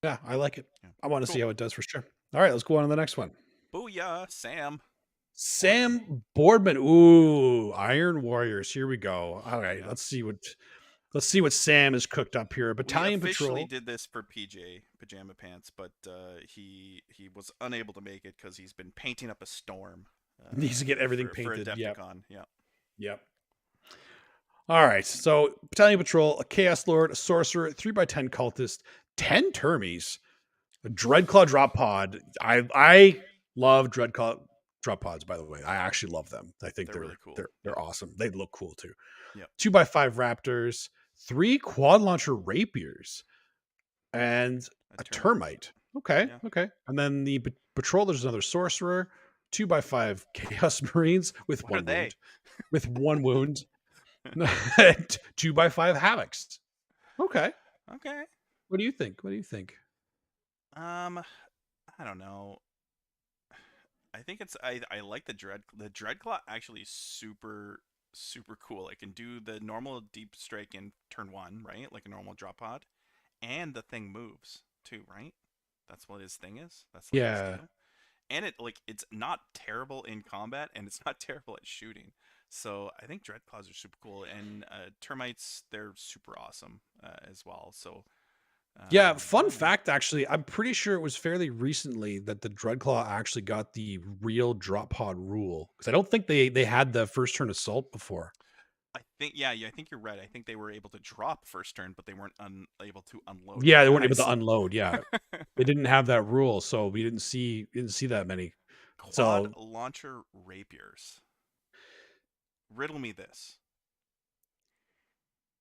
Yeah, I like it. Yeah. I want to see how it does for sure. All right, let's go on to the next one. Booyah, Sam Boardman. Ooh, Iron Warriors. Here we go. All right, let's see what Sam has cooked up here. Battalion Patrol. We officially did this for Pajama Pants, but he was unable to make it because he's been painting up a storm. Needs to get everything painted. For Adapticon. Yep. All right, so Battalion Patrol, a Chaos Lord, a Sorcerer, 3x10 Cultist, 10 Termies, a Dreadclaw Drop Pod. I love Dreadclaw Drop Pods, by the way. I actually love them. I think they're really cool. They're awesome. They look cool too. Yep. 2x5 Raptors, 3 Quad Launcher Rapiers, and a Termite. Okay. And then the Patrol, there's another Sorcerer, 2x5 Chaos Marines with one wound. With 1 wound. 2x5 Havocs. Okay. What do you think? I don't know. I think it's I like the Dreadclaw actually is super cool. It can do the normal deep strike in turn 1, right? Like a normal drop pod. And the thing moves too, right? That's what his thing is. That's his deal. And it's not terrible in combat, and it's not terrible at shooting. So I think Dreadclaws are super cool, and Termites, they're super awesome as well. So fun fact, actually, I'm pretty sure it was fairly recently that the Dreadclaw actually got the real drop pod rule, because I don't think they had the first turn assault before. I think you're right. I think they were able to drop first turn, but they weren't able to unload. Yeah, they weren't able to unload. Yeah, they didn't have that rule, so we didn't see that many. Quad launcher rapiers. Riddle me this.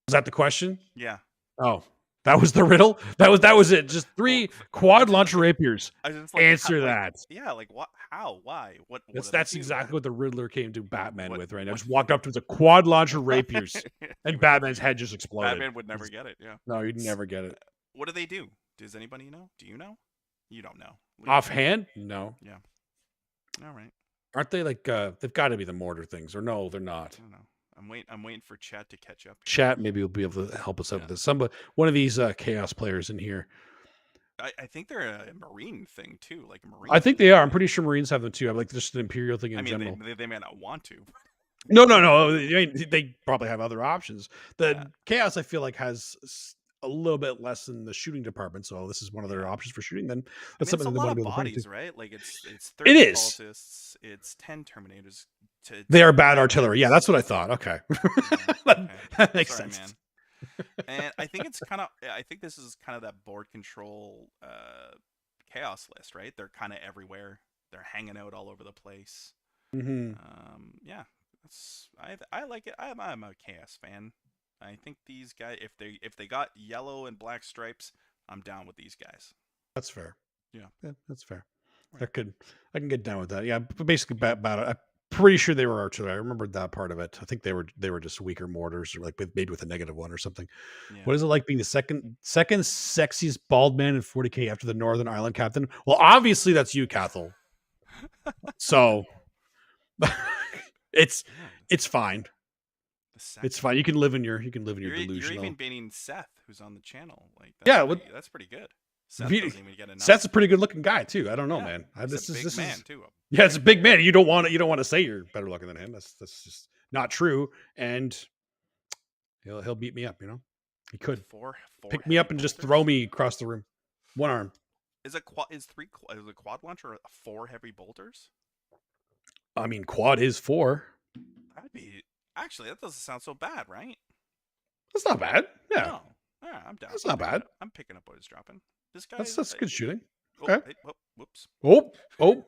Was that the question? Yeah. Oh, that was the riddle? That was it. Just 3 quad launcher rapiers. I was just like, answer that. Yeah, like what? How? Why? What? That's exactly what the Riddler came to Batman with right now. Just walked up to a quad launcher rapiers, and Batman's head just exploded. Batman would never get it. Yeah. No, you'd never get it. What do they do? Does anybody know? Do you know? You don't know. Offhand? No. Yeah. All right. Aren't they like they've got to be the mortar things, or no, they're not. I don't know. I'm waiting for chat to catch up. Chat maybe will be able to help us out with this. One of these chaos players in here. I think they're a Marine thing too, like a Marine. I think they are. I'm pretty sure Marines have them too. I'm like just an Imperial thing in general. They may not want to. No. They probably have other options. The chaos, I feel like, has a little bit less than the shooting department, so this is one of their options for shooting. Then that's something it's a they lot want to of be able bodies, to right? Like it's 30 cultists, it's 10 Terminators. They are bad artillery. Yeah, that's what I thought. Okay, that makes sense. Man. And I think this is kind of that board control chaos list, right? They're kind of everywhere. They're hanging out all over the place. Mm-hmm. Yeah, I like it. I'm a Chaos fan. I think these guys, if they got yellow and black stripes, I'm down with these guys. That's fair. Yeah. Yeah, that's fair. Right. I can get down with that. Yeah, but basically about it. I'm pretty sure they were archery. I remembered that part of it. I think they were just weaker mortars, or like made with a -1 or something. Yeah. What is it like being the second sexiest bald man in 40K after the Northern Ireland captain? Well, obviously that's you, Cathal. So it's God, it's fine. the It's second. fine. You can live in your You're delusional. even baiting Seth, who's on the channel. Like Yeah, with that's pretty good. Seth Really- doesn't even get enough. Seth's a pretty good looking guy too. I don't know, Yeah, man. He's a big man too. Yeah, it's a big man. You don't want to say you're better looking than him. That's just not true. And he'll beat me up. He could Four pick me heavy up and just bolters? throw me across the room. One arm. Is a quad launcher 4 heavy bolters? I mean, quad is 4. That'd be actually that doesn't sound so bad, right? That's not bad. Yeah, No. Yeah, I'm down. That's not bad. I'm picking up what he's dropping. This guy. that's good shooting. Oh, okay. hey, whoops. Oh,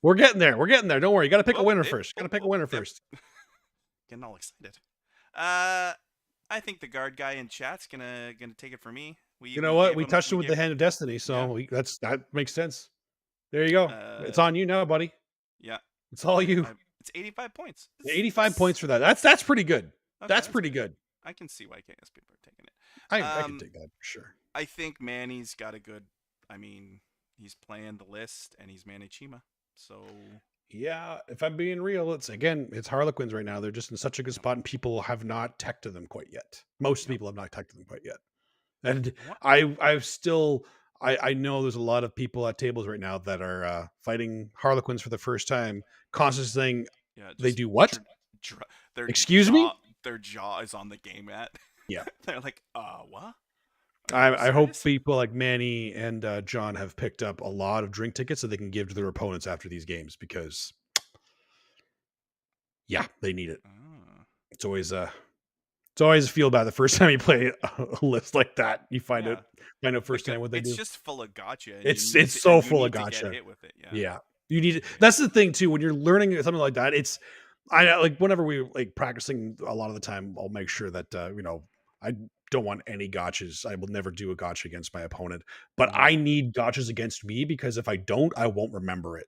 we're getting there. Don't worry. You got to pick a Oh, winner hey, first. Got to oh, pick a oh, winner yep. first. Getting all excited. I think the guard guy in chat's gonna take it for me. You know what? gave We him- touched him with gave- the hand of destiny, so Yeah. that makes sense. There you go. It's on you now, buddy. Yeah. It's all you. It's 85 points. 85 points for that. That's pretty good. Okay, That's pretty good. I can see why KS people are taking it. I can take that for sure. I think Manny's got a good. I mean, he's playing the list and he's Manny Chima. So Yeah, if I'm being real, it's Harlequins right now. They're just in such a good spot, and people have not teched to them quite yet. Most people have not teched to them quite yet. And I know there's a lot of people at tables right now that are fighting Harlequins for the first time, constantly saying, yeah, they do what? Their Excuse me? Their jaw is on the game mat. Yeah. They're like, what? I hope people like Manny and John have picked up a lot of drink tickets so they can give to their opponents after these games, because yeah, they need it. Oh. It's always feel bad the first time you play a list like that. You find out first time what they do. It's just full of gotcha. and It's you need so and you full need of to get gotcha. hit with it. Yeah. Yeah. You need it. That's the thing too. When you're learning something like that, I like whenever we like practicing a lot of the time, I'll make sure that I don't want any gotchas. I will never do a gotcha against my opponent, but I need gotchas against me, because if I don't, I won't remember it.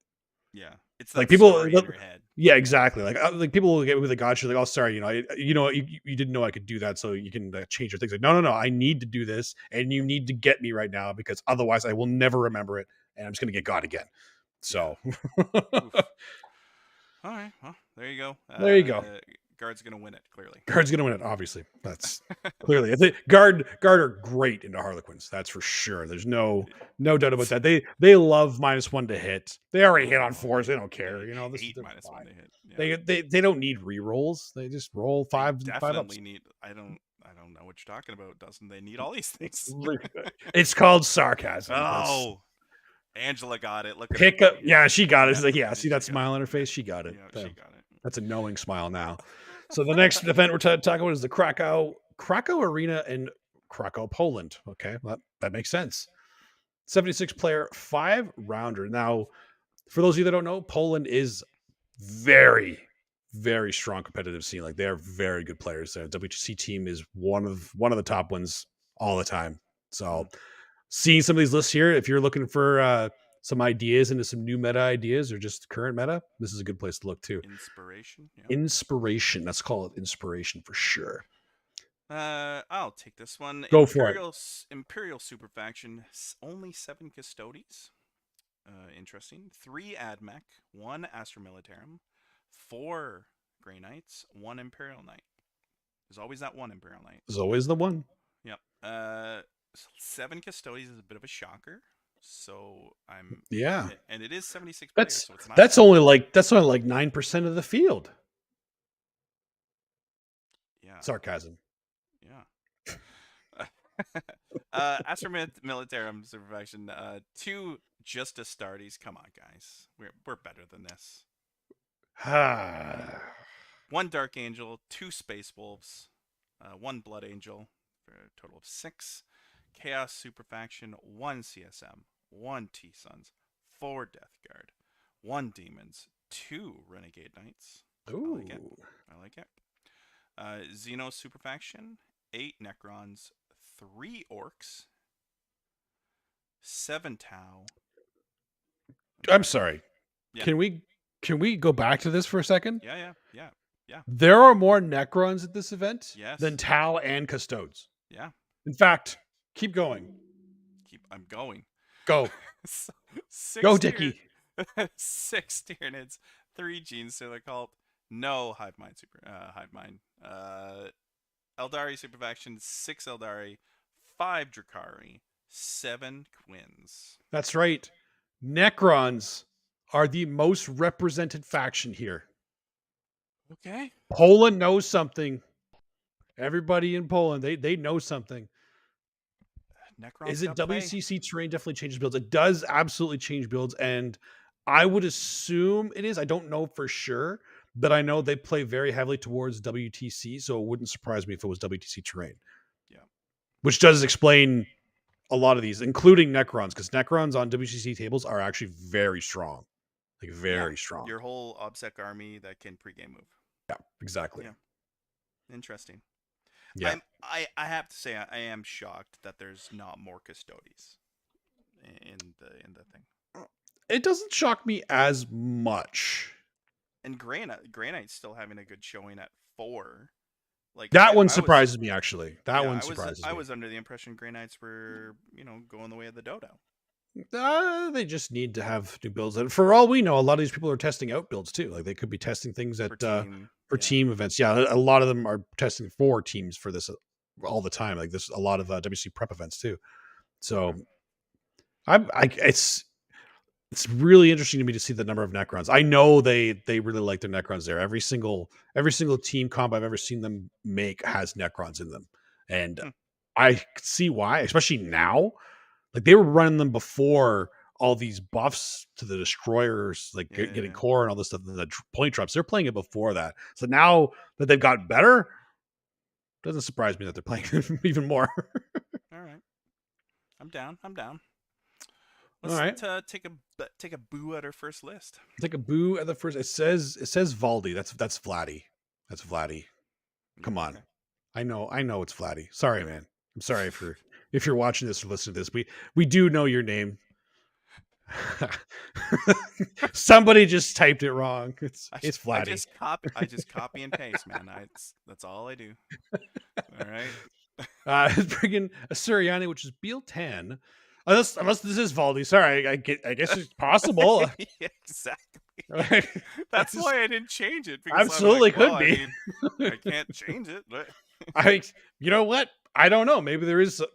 Yeah. It's Like like people- story in your head. Yeah, exactly. Like people will get with a gotcha, like, oh, sorry, you didn't know I could do that, so you can change your things. Like, no, I need to do this, and you need to get me right now, because otherwise I will never remember it, and I'm just gonna get got again. So, Oof. All right. Well, there you go. There you go. Guard's gonna win it clearly. Guard's gonna win it. Obviously, that's clearly. I think Guard are great into Harlequins. That's for sure. There's no doubt about that. They love -1 to hit. They already hit on 4s. They don't care. This is Hate they're -1 fine. to hit. Yeah. They don't need re-rolls. They just roll They 5 definitely ups. need. I don't know what you're talking about. Doesn't they need all these things? It's called sarcasm. Oh, Angela got it. Look at Pick her. up. Yeah, she got it. It's like, Yeah, see she that got smile it. on her face? She got it. Yeah, she got it. That's a knowing smile now. So the next event we're talking about is the Krakow Arena in Krakow, Poland. Okay, that makes sense. 76 player 5-rounder. Now, for those of you that don't know, Poland is very, very strong competitive scene. Like, they are very good players there. WTC team is one of the top ones all the time. So seeing some of these lists here, if you're looking for some ideas into some new meta ideas or just current meta, this is a good place to look too. Inspiration. Yeah. Inspiration. Let's call it inspiration for sure. I'll take this one. Go for it. Imperial Super Faction. Only 7 Custodies. Interesting. 3 AdMech. 1 Astra Militarum. 4 Grey Knights. 1 Imperial Knight. There's always that 1 Imperial Knight. There's always the one. Yep. 7 Custodies is a bit of a shocker. So Yeah. and it is 76 players. So it's not That's only like 9% of the field. yeah. Sarcasm. Yeah. Astra Militarum Super Faction. 2 just Astartes. Come on, guys. We're better than this. 1 Dark Angel, 2 Space Wolves, 1 Blood Angel, for a total of 6. Chaos Super Faction, 1 CSM, 1 T-Suns, 4 Death Guard, 1 Demons, 2 Renegade Knights. Ooh. I like it. Xeno Super Faction, 8 Necrons, 3 Orcs, 7 Tau. I'm sorry. Yeah. Can we go back to this for a second? Yeah. There are more Necrons at this event Yes. than Tau and Custodes. Yeah. In fact, keep going. I'm going. Go. 6 Go, Dickie. 6 Tyranids, 3 Genes Sailor Cult, no Hive Mind Eldari Super Faction, 6 Eldari, 5 Drakari, 7 Quins. That's right. Necrons are the most represented faction here. Okay. Poland knows something. Everybody in Poland, they know something. Necrons Is it got play. WCC terrain definitely changes builds? It does absolutely change builds, and I would assume it is. I don't know for sure, but I know they play very heavily towards WTC, so it wouldn't surprise me if it was WTC terrain. Yeah. Which does explain a lot of these, including Necrons, because Necrons on WCC tables are actually very strong. Like, very strong. Your whole OBSEC army that can pregame move. Yeah, exactly. Yeah. Interesting. Yeah. I have to say I am shocked that there's not more Custodes in the thing. It doesn't shock me as much. And Grey Knight's still having a good showing at 4. Like that one surprises me, actually. That one surprises me. I was under the impression Grey Knights were, going the way of the dodo. They just need to have new builds. And for all we know, a lot of these people are testing out builds too. Like, they could be testing things at for team events. Yeah, a lot of them are testing for teams for this all the time. Like, this a lot of WC prep events too. So it's really interesting to me to see the number of Necrons. I know they really like their Necrons there. Every single team comp I've ever seen them make has Necrons in them. And I see why, especially now. Like, they were running them before all these buffs to the destroyers, like getting core and all this stuff, and the point drops. They're playing it before that. So now that they've got better, doesn't surprise me that they're playing even more. All right, I'm down. All right. Let's take a boo at our first list. Take a boo at the first. It says Valdi. That's Vladdy. That's Vladdy. Come on. I know it's Vladdy. Sorry, man. I'm sorry if you're watching this or listening to this. We do know your name. Somebody just typed it wrong. It's Vladdy. I just copy and paste, man. That's all I do. All right. Bringing a Suriani, which is Beal 10. Unless this is Valdi. Sorry, I guess it's possible. Yeah, exactly. That's why I didn't change it. Absolutely could be. I can't change it. But you know what? I don't know. Maybe there is a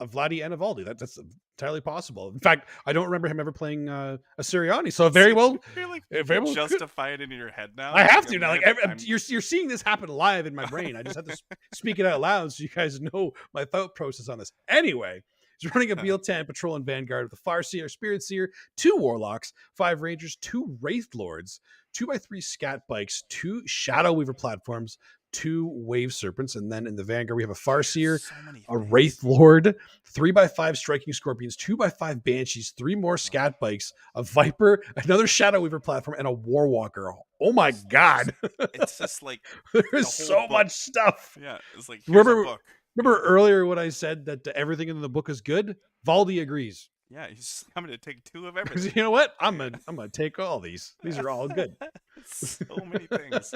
Vladdy and a Valdi. That's entirely possible. In fact, I don't remember him ever playing a Suriani. So very well, very well justify it in your head now. I have to now. Like, you're seeing this happen live in my brain. I just have to speak it out loud so you guys know my thought process on this. Anyway. He's running a Beal 10 Patrol and Vanguard with a Farseer, Spirit Seer, 2 Warlocks, 5 Rangers, 2 Wraith Lords, 2x3 Scat Bikes, 2 Shadow Weaver platforms, 2 Wave Serpents, and then in the Vanguard we have a Farseer, a Wraith Lord, 3x5 Striking Scorpions, 2x5 Banshees, 3 more Scat Bikes, a Viper, another Shadow Weaver platform, and a Warwalker. Oh my God. It's just like there is so much stuff. Yeah, it's like, here's a book. Remember earlier when I said that everything in the book is good? Valdi agrees. Yeah, he's coming to take 2 of everything. Because you know what? I'm gonna take all these. These are all good. So many things.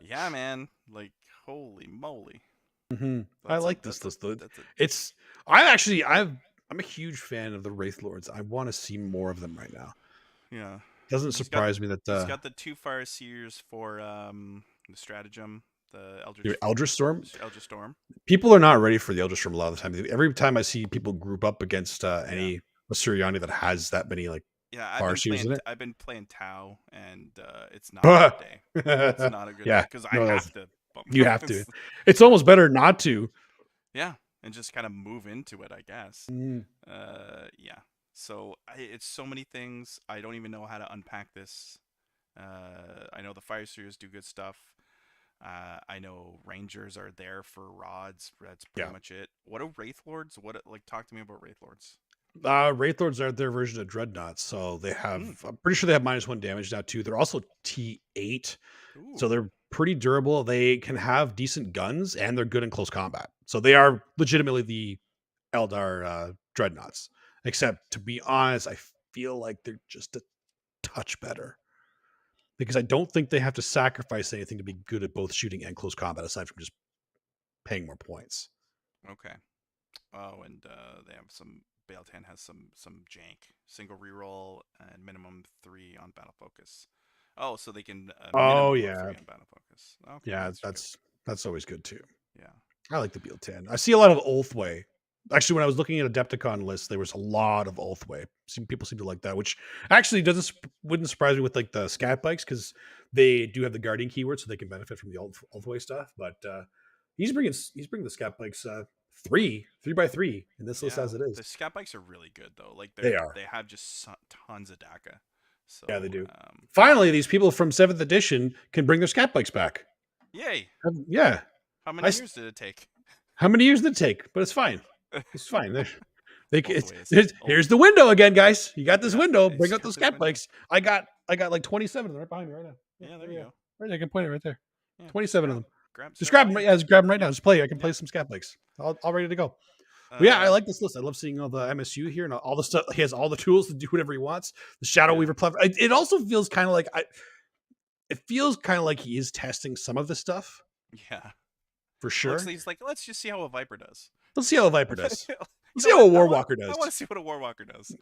Yeah, man. Like, holy moly. Mm-hmm. I like this list. I'm a huge fan of the Wraith Lords. I want to see more of them right now. Yeah. Doesn't surprise me that he's got the 2 Farseers for the stratagem. The Eldritch Storm. People are not ready for the Eldritch Storm a lot of the time. Every time I see people group up against any Suriani that has that many Farseers in it. I've been playing Tau, and it's not a good day. It's not a good day because I have to. You have to. It's almost better not to. Yeah, and just kind of move into it, I guess. Yeah. So it's so many things. I don't even know how to unpack this. I know the Farseers do good stuff. I know Rangers are there for rods. That's pretty much it. What are Wraith Lords? Talk to me about Wraith Lords. Wraith Lords are their version of Dreadnoughts, so they have. I'm pretty sure they have -1 damage now too. They're also T8, so Ooh. they're pretty durable. They can have decent guns, and they're good in close combat. So they are legitimately the Eldar Dreadnoughts. Except, to be honest, I feel like they're just a touch better because I don't think they have to sacrifice anything to be good at both shooting and close combat, aside from just paying more points. Okay. Oh, and they have some. Baltan has some jank. Single reroll and minimum 3 on battle focus. Oh, so they can Oh minimum yeah, of 3 on battle focus. Okay, yeah, good. that's always good too. Yeah. I like the Beal-10. I see a lot of Ulthway. Actually, when I was looking at Adapticon list, there was a lot of Ulthway. People seem to like that, which actually wouldn't surprise me with like the scat bikes because they do have the guardian keyword, so they can benefit from the Ulthway stuff. But he's bringing the scat bikes 3x3 in this list as it is. The scat bikes are really good though. Like They are. They have just tons of DACA. So Yeah, they do. Finally, these people from 7th edition can bring their scat bikes back. Yay! Yeah. How many years did it take? How many years did it take? But it's fine. It's fine. Here's the Old. window again, guys. You got this window. Nice. Bring out Got those this scat window. bikes. I got like 27 of them right behind me right now. Yeah, there you go. Right there, I can point it right there. Yeah, 27 of them. Just grab them. Yeah, just grab them right now. Just play. I can play Yeah. some scat bikes. All ready to go. But yeah, I like this list. I love seeing all the MSU here and all the stuff. He has all the tools to do whatever he wants. The Shadow Weaver platform. It also feels kind of like it feels kind of like he is testing some of the stuff. Yeah, for sure. He's like, let's just see how a Viper does. Let's see how a Viper does. Let's see how a Warwalker does. I want to see what a Warwalker does.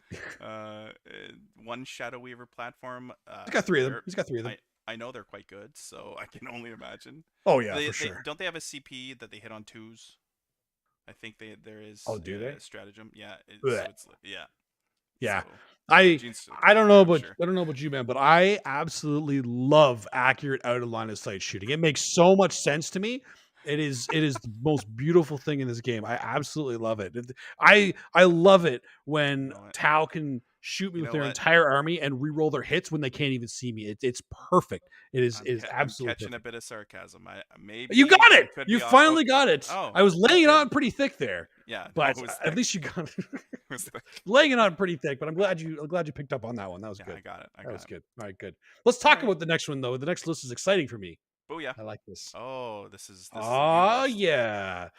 One Shadow Weaver platform. He's got 3 of them. He's got 3 of them. I know they're quite good, so I can only imagine. Oh yeah, for sure. Don't they have a CP that they hit on 2s? I think there is. Oh, do they? Stratagem. Yeah. Yeah. So, I don't know about you, man, but I absolutely love accurate out of line of sight shooting. It makes so much sense to me. It is the most beautiful thing in this game. I absolutely love it. I love it when Tau can shoot me with their entire army and re-roll their hits when they can't even see me. It's perfect. It is absolutely catching perfect. a bit of sarcasm. Maybe you got it. You finally got it. Oh, I was laying it on pretty thick there. Yeah, but at least you got it. Laying it on pretty thick. But I'm glad you picked up on that one. That was good. I got it. That was good. All right, good. Let's talk about the next one though. The next list is exciting for me. Oh yeah, I like this. Oh, this is. Oh yeah,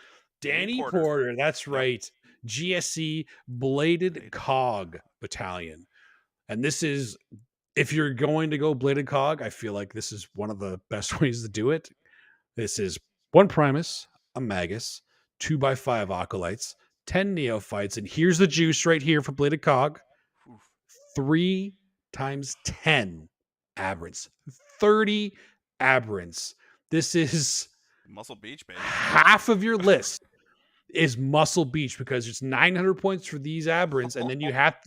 Danny Porter. That's right. GSC Bladed Cog Battalion, and this is if you're going to go Bladed Cog. I feel like this is one of the best ways to do it. This is 1 Primus, a Magus, 2x5 Acolytes, 10 Neophytes, and here's the juice right here for Bladed Cog. 3 times 10 Aberrants, 30 Aberrants. This is Muscle Beach, baby. Half of your list is Muscle Beach because it's 900 points for these Aberrants, and then you have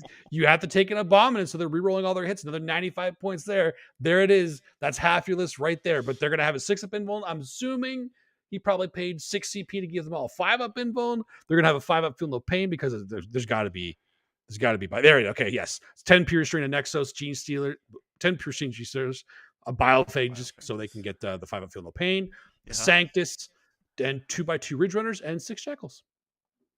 to take an Abominant, so they're rerolling all their hits. Another 95 points there. There it is. That's half your list right there. But they're gonna have a 6-up invuln. I'm assuming he probably paid 6 CP to give them all 5-up invuln. They're gonna have a 5-up Feel No Pain because there's got to be by there. Okay, yes, it's 10 Pure Strain, a Nexos, Gene Stealer, 10 Pure Strain Gene Stealers, a Biophage, just so they can get the 5-up Feel No Pain, Sanctus, and 2x2 Ridge Runners, and 6 Jackals.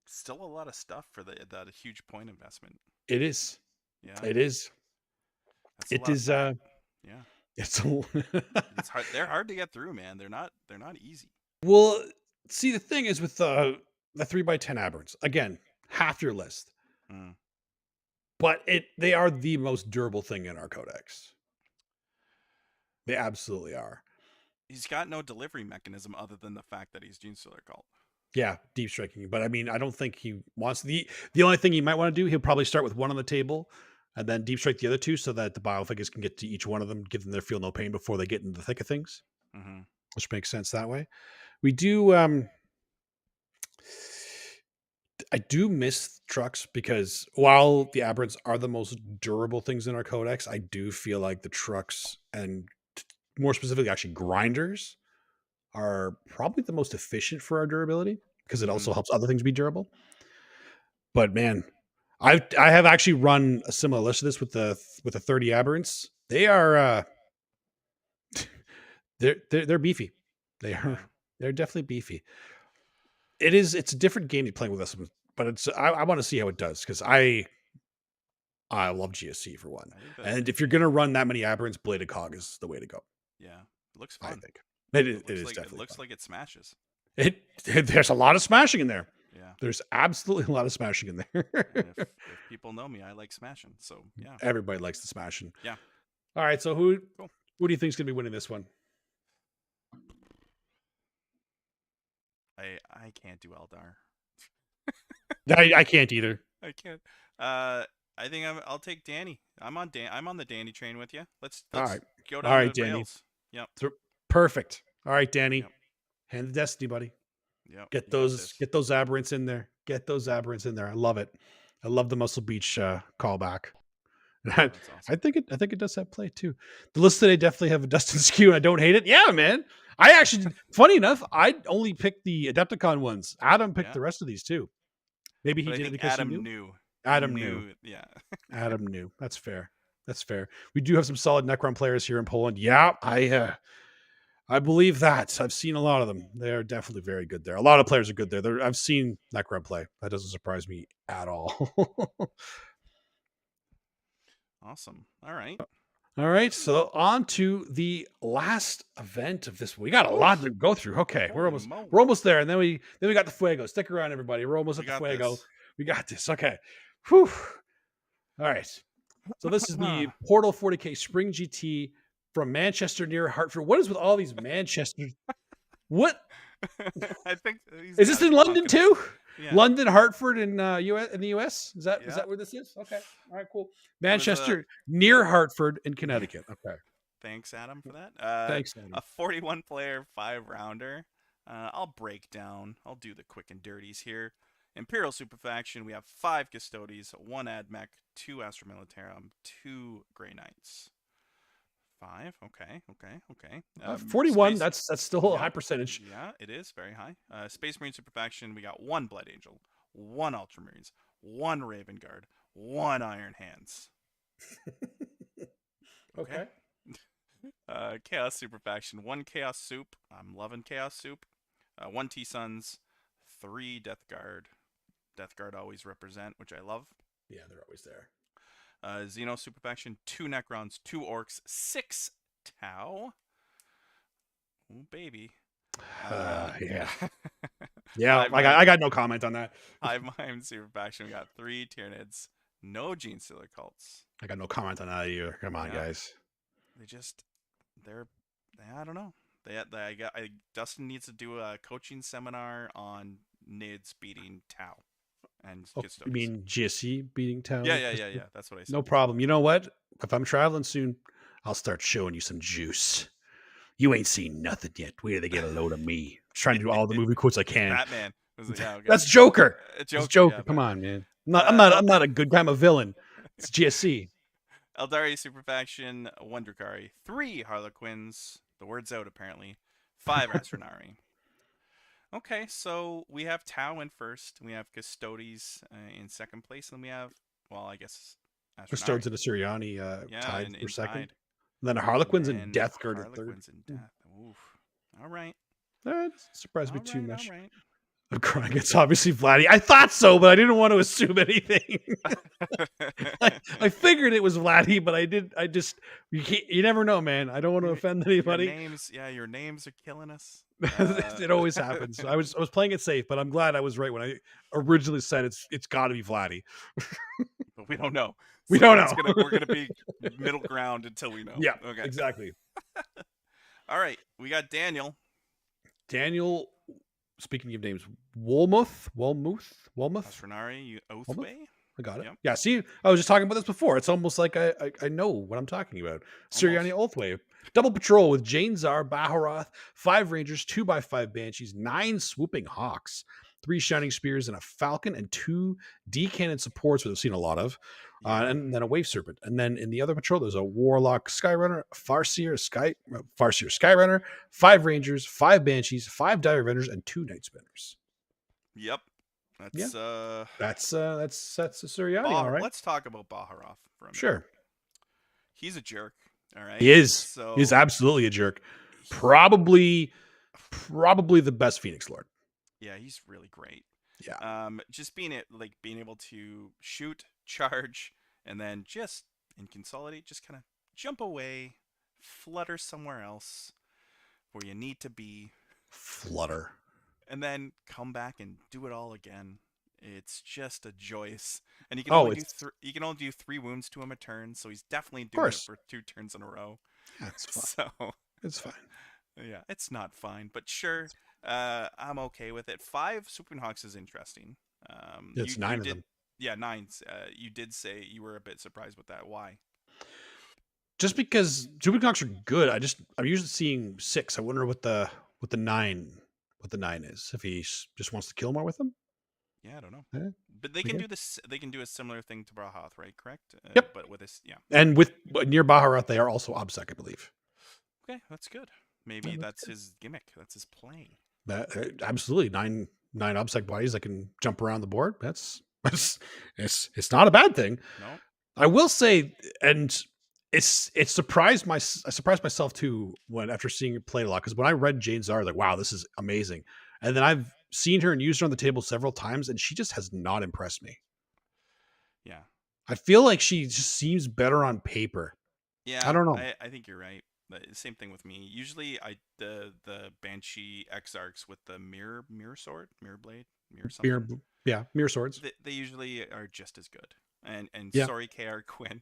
Still a lot of stuff for that huge point investment. It is. Yeah. It is. It is. Yeah. It's it's hard. They're hard to get through, man. They're not easy. Well, see, the thing is with the 3x10 Aberrants, again, half your list. But they are the most durable thing in our codex. They absolutely are. He's got no delivery mechanism other than the fact that he's Gene Stealer Cult. Yeah, deep striking. But I mean, I don't think he wants the only thing he might want to do, he'll probably start with one on the table and then deep strike the other 2 so that the Biofigures can get to each one of them, give them their Feel No Pain before they get into the thick of things. Which makes sense that way. We do I do miss trucks because while the Aberrants are the most durable things in our codex, I do feel like the trucks and more specifically actually grinders are probably the most efficient for our durability because it also helps other things be durable. But man, I have actually run a similar list of this with the 30 Aberrants. They are they're beefy. They're definitely beefy. It's a different game you're playing with us but it's I want to see how it does because I love GSC for one. And if you're gonna run that many aberrants, Bladed Cog is the way to go. Yeah, it looks fun. I think it is like, definitely. It looks fun. like it smashes. There's a lot of smashing in there. Yeah, there's absolutely a lot of smashing in there. if people know me, I like smashing. So yeah, everybody likes the smashing. Yeah. All right, so who do you think is gonna be winning this one? I can't do Eldar. I can't either. I can't. I think I'll take Danny. I'm on the Danny train with you. Let's all right. Go down all right, the Danny. rails. Yep. Perfect. All right, Danny. Yep. Hand the Destiny, buddy. Yep. Get those aberrants in there. Get those aberrants in there. I love it. I love the Muscle Beach callback. Awesome. I think it does have play too. The list today definitely have a Dustin skew, and I don't hate it. Yeah, man. I actually, funny enough, I only picked the Adapticon ones. Adam picked the rest of these too. Maybe he did it because Adam he knew. knew. Adam knew. Yeah. Adam knew. That's fair. That's fair. We do have some solid Necron players here in Poland. Yeah, I believe that. I've seen a lot of them. They are definitely very good there. A lot of players are good there. I've seen Necron play. That doesn't surprise me at all. Awesome. All right. All right. So on to the last event of this. We got a lot to go through. Okay, we're almost there, and then we got the Fuego. Stick around, everybody. We're almost at the Fuego. This. We got this. Okay. Whew. All right. So this is the Portal 40K Spring GT from Manchester near Hartford. What is with all these Manchester? What? I think is this in London too? Yeah. London, Hartford, and US in the US. Is that where this is? Okay. All right. Cool. Manchester near Hartford in Connecticut. Okay. Thanks, Adam, for that. Thanks, Adam. A 41-player 5-rounder. I'll break down. I'll do the quick and dirties here. Imperial Superfaction, we have 5 Custodes, 1 AdMech, 2 Astra Militarum, 2 Grey Knights. 5, okay. 41, that's still a high percentage. Yeah, it is very high. Space Marine Superfaction, we got 1 Blood Angel, 1 Ultramarines, 1 Raven Guard, 1 Iron Hands. Okay. Chaos Superfaction, 1 Chaos Soup. I'm loving Chaos Soup. 1 T-Suns, 3 Death Guard. Death Guard always represent, which I love. Yeah, they're always there. Xeno Superfaction, 2 Necrons, 2 Orcs, 6 Tau. Oh, baby. Yeah. Yeah, I got no comment on that. Hive Mind Superfaction, we got 3 Tyranids, no Gene Stealer cults. I got no comment on that either. Come on, guys. I don't know. Dustin needs to do a coaching seminar on Nids beating Tau. And you mean GSC beating Tau? Yeah. That's what I said. No problem. You know what? If I'm traveling soon, I'll start showing you some juice. You ain't seen nothing yet. Where they get a load of me? I'm trying to do all the movie quotes I can. Batman. Okay. That's Joker. Joker. Joker. Yeah, come on, man. I'm not a good guy. I'm a villain. It's GSC. Eldari Superfaction, 1 Drukhari, 3 Harlequins. The word's out apparently. 5 Astronari. Okay, so we have Tau in first. We have Custodes in second place, and we have, I guess, Custodes and a Sirianni tied for second. Tied. And then a Harlequins and Death Guard at third. Harlequins and Death. Oof. All right. That surprised me too much. All right. I'm crying. It's obviously Vladdy. I thought so, but I didn't want to assume anything. I figured it was Vladdy, but you never know, man. I don't want to offend anybody. Your names are killing us. It always happens. I was playing it safe, but I'm glad I was right when I originally said it's got to be Vladdy. But we don't know. We don't know. We're gonna be middle ground until we know. Yeah. Okay. Exactly. All right. We got Daniel. Speaking of names, Wolmuth. Astronari, Oathway. I got it. Yep. Yeah, see, I was just talking about this before. It's almost like I know what I'm talking about. Sirianni Oathway. Double patrol with Jane Czar, Baharoth, 5 Rangers, 2x5 Banshees, 9 Swooping Hawks, 3 Shining Spears, and a Falcon, and 2 D-Cannon supports, which I've seen a lot of, and then a Wave Serpent. And then in the other patrol, there's a Warlock Skyrunner, Farseer Skyrunner, 5 Rangers, 5 Banshees, 5 Dire Vendors, and 2 Night Spinners. Yep. That's a Sirianni, all right. Let's talk about Baharoth for a minute. Sure. He's a jerk. All right. He is. He's absolutely a jerk. Probably the best Phoenix Lord. Yeah, he's really great. Yeah. Just being able to shoot, charge, and then just in consolidate, just kind of jump away, flutter somewhere else where you need to be, Flutter. and then come back and do it all again. It's just a joyous, and you can Oh, only it's do 3 wounds to him a turn, so he's definitely of doing it course. for 2 turns in a row. Yeah, it's fine. So It's fine. yeah, it's not fine, but sure, I'm okay with it. 5 Swooping Hawks is interesting. It's 9 of them. Yeah, 9. You did say you were a bit surprised with that. Why? Just because Jupiter are good, I'm usually seeing 6. I wonder what the 9 is. If he just wants to kill more with them. Yeah, I don't know. Yeah, But they can okay. do this. They can do a similar thing to Brahath, right? Correct. Yep. But with this, yeah. And with near Baharat, they are also Obsec, I believe. Okay, that's good. Maybe Yeah, that's his gimmick. That's his play. That absolutely 9 Obsec bodies that can jump around the board. It's not a bad thing. No. I will say, and I surprised myself too when after seeing her play a lot, because when I read Jane Zar, like, wow, this is amazing, and then I've seen her and used her on the table several times, and she just has not impressed me. Yeah. I feel like she just seems better on paper. Yeah. I don't know. I think you're right. Same thing with me. Usually, the Banshee Exarchs with the mirror sword, mirror blade, mirror something. Mirror swords. They usually are just as good. And Yeah. sorry, KR Quinn.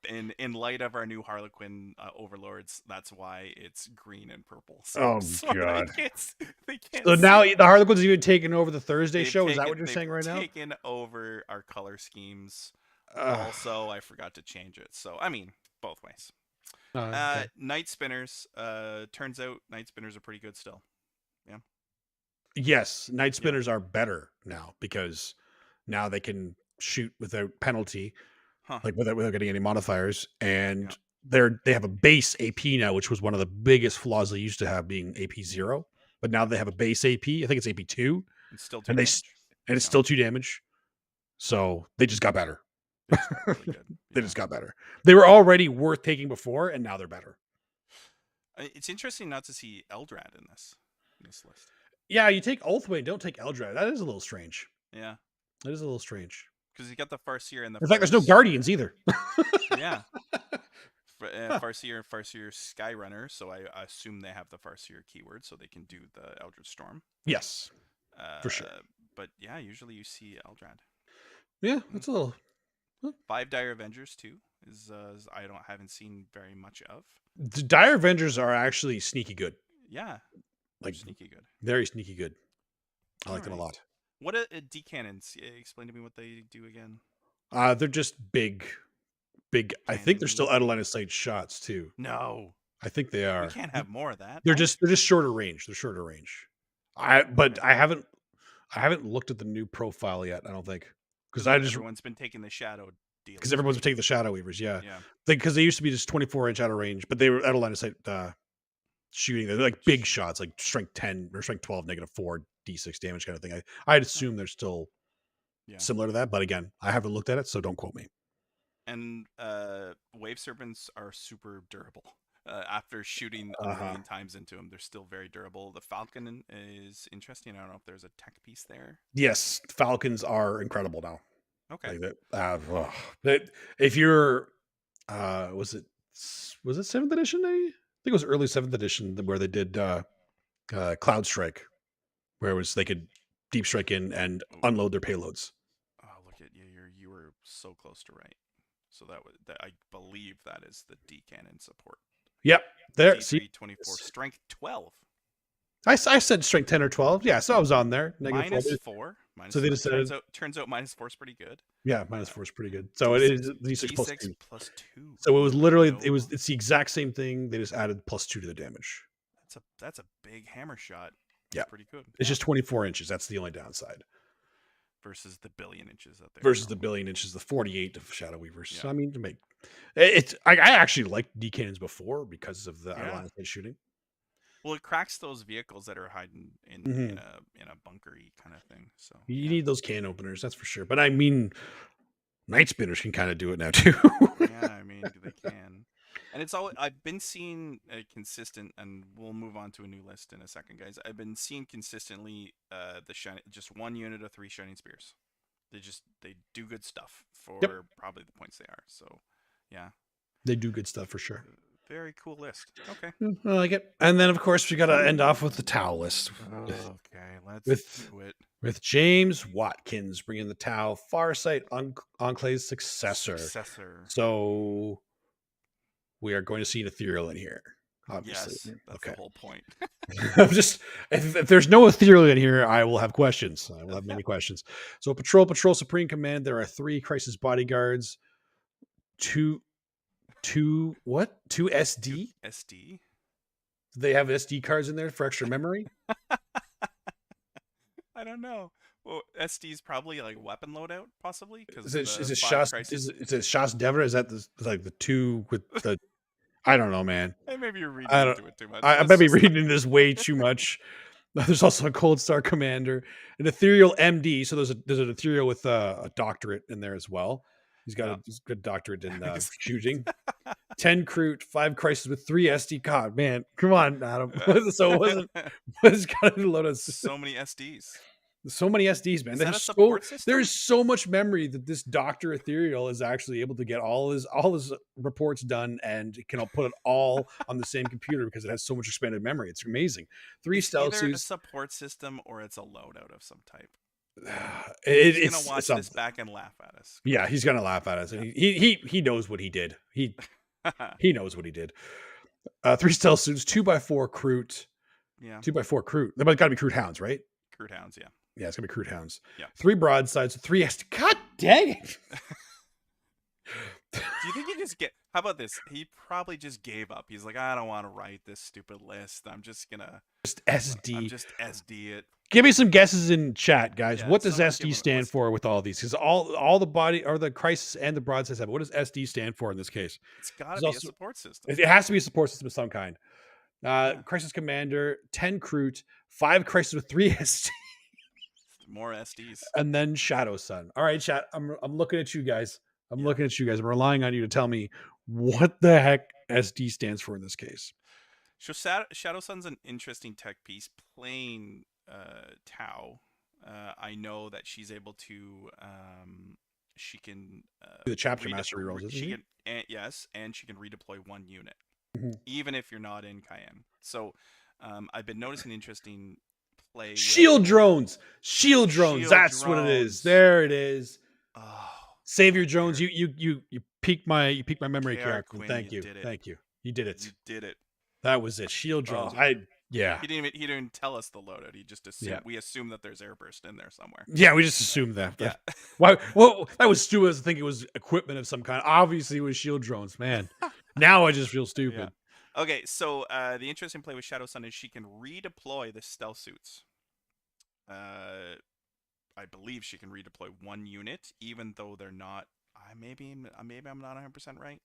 In light of our new Harlequin overlords, that's why it's green and purple. So, Oh, sorry, God. They can't. So now the Harlequins even taken over the Thursday They've show. Is that taken- what you're saying right now? They've taken over our color schemes. Also, I forgot to change it. So, I mean, both ways. Okay. Night Spinners. Turns out Night Spinners are pretty good still. Yeah. Yes, Night Spinners are better now because now they can shoot without penalty, Huh. like without getting any modifiers, and Yeah. they have a base AP now, which was one of the biggest flaws they used to have, being AP 0. But now they have a base AP. I think it's AP 2, And still 2 and damage. it's still 2 damage. So they just got better. They just got really good. They just got better. They were already worth taking before, and now they're better. It's interesting not to see Eldrad in this list. Yeah, you take Oathway, don't take Eldrad. That is a little strange. Yeah. That is a little strange. Because you got the Farseer and the. In fact, there's no Guardians either. Yeah. Farseer Skyrunner, so I assume they have the Farseer keyword, so they can do the Eldritch Storm. Yes, for sure. But yeah, usually you see Eldrad. Yeah, that's a little. 5 Dire Avengers too is I haven't seen very much of. The Dire Avengers are actually sneaky good. Yeah, Like sneaky good. very sneaky good. I like them a Alright. lot. What are D-cannons? Explain to me what they do again. They're just big. I think they're still out of line of sight shots too. No, I think they are. we can't have more of that. They're no? just shorter range. They're shorter range. I haven't looked at the new profile yet. I don't think because everyone's been taking the shadow deal. because everyone's been taking the Shadow Weavers. Yeah, Yeah. because they used to be just 24-inch out of range, but they were out of line of sight shooting. They're like big shots, like strength 10 or strength 12, -4 D6 damage kind of thing. I'd assume they're still similar to that, but again, I haven't looked at it, so don't quote me. And Wave Serpents are super durable. After shooting a million times into them, they're still very durable. The Falcon is interesting. I don't know if there's a tech piece there. Yes, Falcons are incredible now. Okay. Like that, if you're, was it 7th edition? I think it was early 7th edition where they did Cloud Strike, where it was they could deep strike in and unload their payloads. Oh, look at you! You were so close to right. So that I believe that is the D cannon support. Yep, there. D3, 24, strength 12. I said strength 10 or 12. Yeah, so I was on there. -4. So they decided. Turns out -4 is pretty good. Yeah, -4 is pretty good. So it is D6 plus 2. So it was literally it's the exact same thing. They just added +2 to the damage. That's a big hammer shot. Yeah, pretty good. It's just 24 inches. That's the only downside. Versus the billion inches out there. Versus the billion inches, the 48 of Shadow Weavers. Yeah. So I mean, to make it's I actually liked D cannons before because of the line of sight shooting. Well, it cracks those vehicles that are hiding in a bunkery kind of thing. So you need those can openers, that's for sure. But I mean, Night Spinners can kind of do it now too. Yeah, I mean they can. And it's all I've been seeing consistent, and we'll move on to a new list in a second, guys. I've been seeing consistently just one unit of 3 Shining Spears. They do good stuff for probably the points they are. So, yeah, they do good stuff for sure. Very cool list. Okay, I like it. And then of course we got to end off with the Tau list. Okay, let's do it. With James Watkins bringing the Tau, Farsight Enclave's successor. So we are going to see an ethereal in here. Obviously, yes, that's the whole point. I'm just if there's no ethereal in here, I will have questions. I will have many questions. So Patrol Supreme Command. There are 3 Crisis bodyguards, 2 SD? SD? Do they have SD cards in there for extra memory? I don't know. Well, SD is probably like weapon loadout, possibly. Is it Shas Devra? Is that like the 2 with the? I don't know, man. Hey, maybe you're reading into it too much. I might be reading this way too much. There's also a Cold Star Commander, an Ethereal MD. So there's an Ethereal with a doctorate in there as well. He's got a good doctorate in shooting. 10 Crute, 5 Crisis with 3 SD. God, man, come on, Adam. So it wasn't. It's got a load of so many SDs. So many SDs, man. There's so much memory that this Doctor Ethereal is actually able to get all his reports done, and can put it all on the same computer because it has so much expanded memory. It's amazing. 3 stealth suits. Either a support system or it's a loadout of some type. He's gonna watch this back and laugh at us. Yeah, he's gonna laugh at us. Yeah. He knows what he did. He knows what he did. 3 stealth suits, 2x4 Crute. Yeah, 2x4 Crute. They've got to be Crute Hounds, right? Crute Hounds, yeah. Yeah, it's gonna be Crute Hounds. Yeah. 3 broadsides, 3 SD. God dang it! Do you think he just how about this? He probably just gave up. He's like, I don't want to write this stupid list. I'm just gonna SD it. Give me some guesses in chat, guys. What does SD stand for with all these? Because all the body or the Crisis and the broadsides have. What does SD stand for in this case? It's got to be a support system. It has to be a support system of some kind. Crisis Commander, 10 Crute, 5 Crisis with 3 SD. More SDs. And then Shadow Sun. All right, chat. I'm looking at you guys. I'm looking at you guys. I'm relying on you to tell me what the heck SD stands for in this case. So Shadow Sun's an interesting tech piece. Playing Tau, I know that she's able to. She can do the chapter mastery rolls. Yes, and she can redeploy 1 unit, even if you're not in Cayenne. So I've been noticing interesting. Shield drones. That's what it is. There it is. Oh, Savior drones. You piqued my memory character. Thank you. You did it. You did it. That was it. Shield drones. He didn't tell us the loadout. He just assumed. Yeah. We assumed that there's airburst in there somewhere. Yeah, we just assumed that. Yeah. Why? Well, that was stupid. I think it was equipment of some kind. Obviously, it was shield drones. Man, now I just feel stupid. Yeah. Okay, so the interesting play with Shadow Sun is she can redeploy the stealth suits. I believe she can redeploy 1 unit, even though they're not. Maybe I'm not 100% right.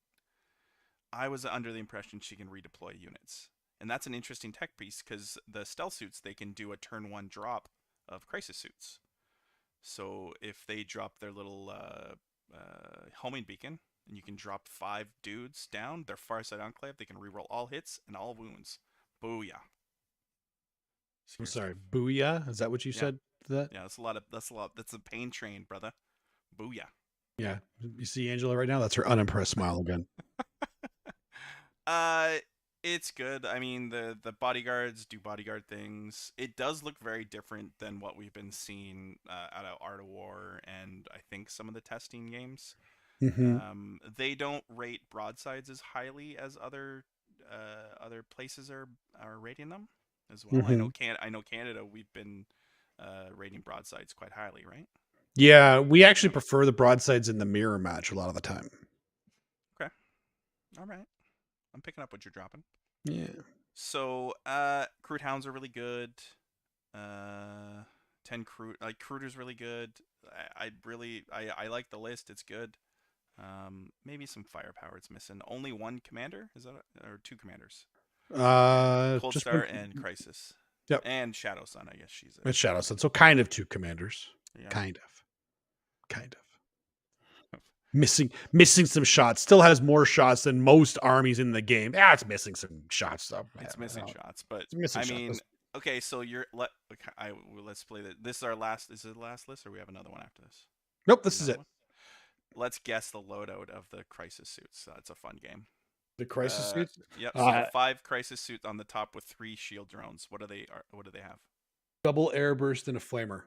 I was under the impression she can redeploy units, and that's an interesting tech piece because the stealth suits, they can do a turn 1 drop of crisis suits. So if they drop their little homing beacon, and you can drop 5 dudes down, their Farsight Enclave, they can reroll all hits and all wounds. Booyah. I'm sorry, booyah? Is that what you said to that? Yeah, that's a lot. That's a pain train, brother. Booyah. Yeah. You see Angela right now? That's her unimpressed smile again. It's good. I mean, the bodyguards do bodyguard things. It does look very different than what we've been seeing out of Art of War and I think some of the testing games. Mm-hmm. They don't rate broadsides as highly as other places are rating them as well. Mm-hmm. I know Canada, we've been rating broadsides quite highly, right? Yeah, we actually prefer the broadsides in the mirror match a lot of the time. Okay. All right. I'm picking up what you're dropping. Yeah. So, Crute Hounds are really good. 10 Crute, Cruter's really good. I like the list. It's good. Maybe some firepower it's missing. Only 1 commander? Is that or 2 commanders? Cold Star and Crisis. Yep. And Shadow Sun, I guess she's it's Shadow Sun. So kind of 2 commanders. Yeah. Kind of. missing some shots. Still has more shots than most armies in the game. It's missing some shots though. It's missing shots, but missing I mean, shots. okay, so let's play that. This is our last. Is it the last list, or we have another one after this? Nope, this is it. One? Let's guess the loadout of the crisis suits. That's a fun game. The crisis suits. Yep. So 5 crisis suits on the top with 3 shield drones. What do they have? Double air burst and a flamer.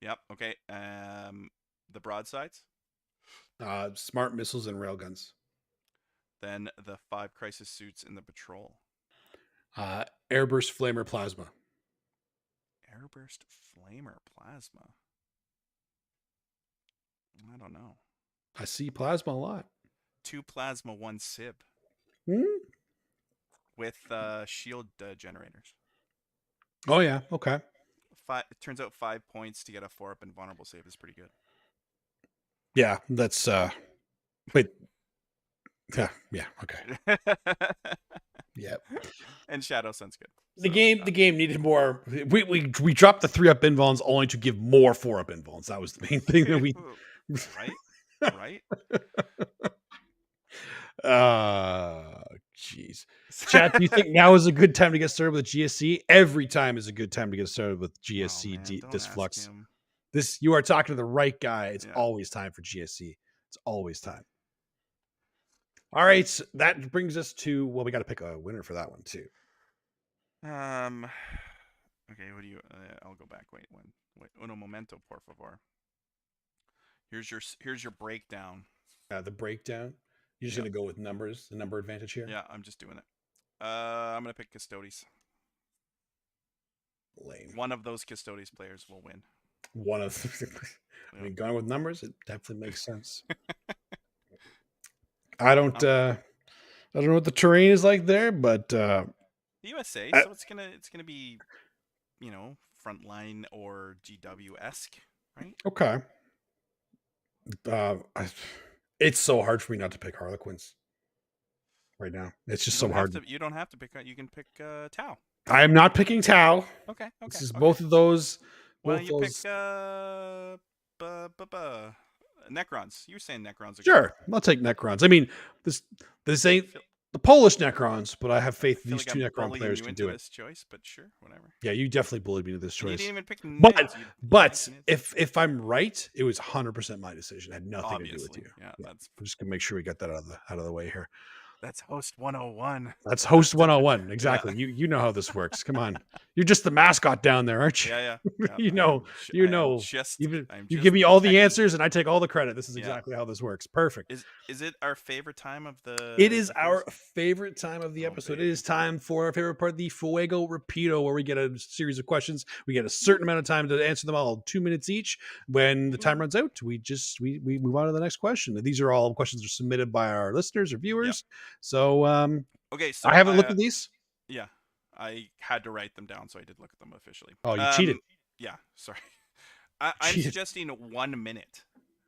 Yep. Okay. The broadsides. Smart missiles and railguns. Then the 5 crisis suits in the patrol. Airburst, flamer, plasma. Airburst, flamer, plasma. I don't know. I see plasma a lot. 2 plasma, 1 sib. With shield generators. Oh yeah. Okay. It turns out 5 points to get a 4-up invulnerable save is pretty good. Yeah, that's wait. Yeah, okay. Yep. And Shadow sounds good. The game needed more. We dropped the 3-up invulns only to give more 4-up invulns. That was the main thing that we right. Jeez. Chat, do you think now is a good time to get started with GSC? Every time is a good time to get started with GSC Disflux. You are talking to the right guy. It's always time for GSC. It's always time. All right, so that brings us to, well, we got to pick a winner for that one too. Okay, what do you? I'll go back. Wait. Uno momento, por favor. Here's your breakdown. The breakdown. You're just gonna go with numbers, the number advantage here. Yeah, I'm just doing it. I'm gonna pick Custodes. Lame. One of those Custodes players will win. One of, I mean, going with numbers, it definitely makes sense. I don't know what the terrain is like there, but the USA, so it's gonna be, Frontline or GW-esque, right? Okay. It's so hard for me not to pick Harlequins right now. It's just so hard. You don't have to pick. You can pick Tau. I am not picking Tau. Okay. This is both of those. Why don't you pick Necrons? You were saying Necrons are sure. I'll take Necrons. I mean, this ain't the Polish Necrons, but I have faith these 2 Necron players can do it. This choice, but sure, whatever. Yeah, you definitely bullied me to this choice. You didn't even pick Nids. But if I'm right, it was 100% my decision. It had nothing to do with you. Yeah, I'm just gonna make sure we get that out of the way here. That's host 101. That's host 101. Exactly. Yeah. You know how this works. Come on. You're just the mascot down there, aren't you? Yeah. you know. You give me all the answers and I take all the credit. This is exactly how this works. Perfect. Is it our favorite time of the It is our favorite time of the episode. Baby. It is time for our favorite part, the Fuego Rapido, where we get a series of questions. We get a certain amount of time to answer them all, 2 minutes each. When the time runs out, we move on to the next question. These are all questions that are submitted by our listeners or viewers. Yep. So okay, so I haven't looked at these. Yeah, I had to write them down, so I did look at them officially. Oh, you cheated. Yeah, sorry. I'm suggesting 1 minute.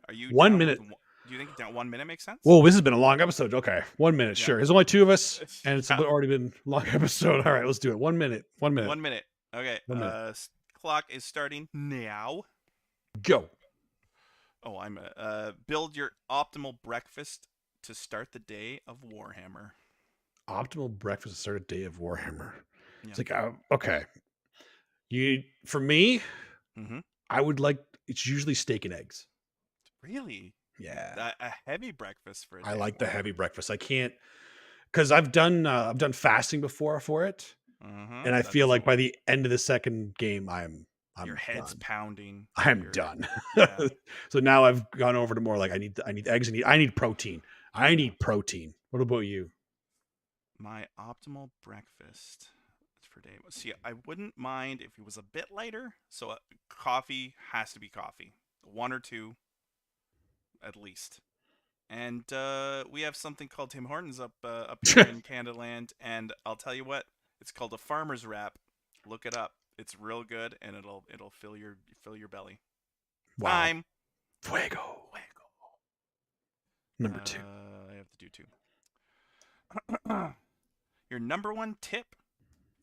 Are you 1 minute? Do you think 1 minute makes sense? Well, this has been a long episode. Okay, 1 minute, sure. There's only 2 of us, and it's already been a long episode. All right, let's do it. 1 minute. 1 minute. 1 minute. Okay. Clock is starting now. Go. Oh, I'm build your optimal breakfast to start the day of Warhammer. Optimal breakfast to start a day of Warhammer. Yeah. It's like, okay. For me, I would like, it's usually steak and eggs. Really? Yeah. A heavy breakfast for a day. I like the heavy breakfast. I can't, because I've done fasting before for it. And I feel like by the end of the second game, I'm your head's done. Pounding. I'm done. Yeah. So now I've gone over to more like I need eggs and I need protein. I need protein. What about you? My optimal breakfast for day. See, I wouldn't mind if it was a bit lighter. So coffee has to be coffee. 1 or 2 at least. And we have something called Tim Hortons up here in Canadaland, and I'll tell you what, it's called a farmer's wrap. Look it up. It's real good, and it'll fill your belly. Wow. Time. Fuego. Number 2. I have to do 2. Your number 1 tip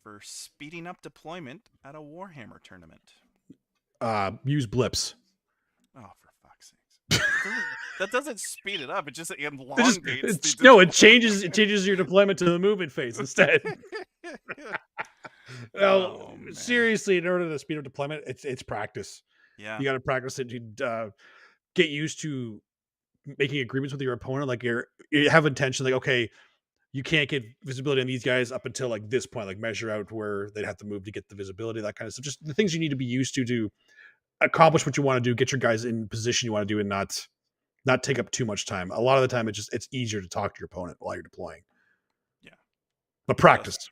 for speeding up deployment at a Warhammer tournament. Use blips. Oh, for fuck's sakes. that doesn't speed it up. It just elongates. It changes your deployment to the movement phase instead. No, seriously, in order to speed up deployment, it's practice. Yeah, you got to practice it to get used to making agreements with your opponent. Like you have intention, like, okay, you can't get visibility on these guys up until like this point, like measure out where they'd have to move to get the visibility, that kind of stuff. Just the things you need to be used to accomplish what you want to do, get your guys in position you want to do, and not take up too much time. A lot of the time, it's easier to talk to your opponent while you're deploying. Yeah, but practice.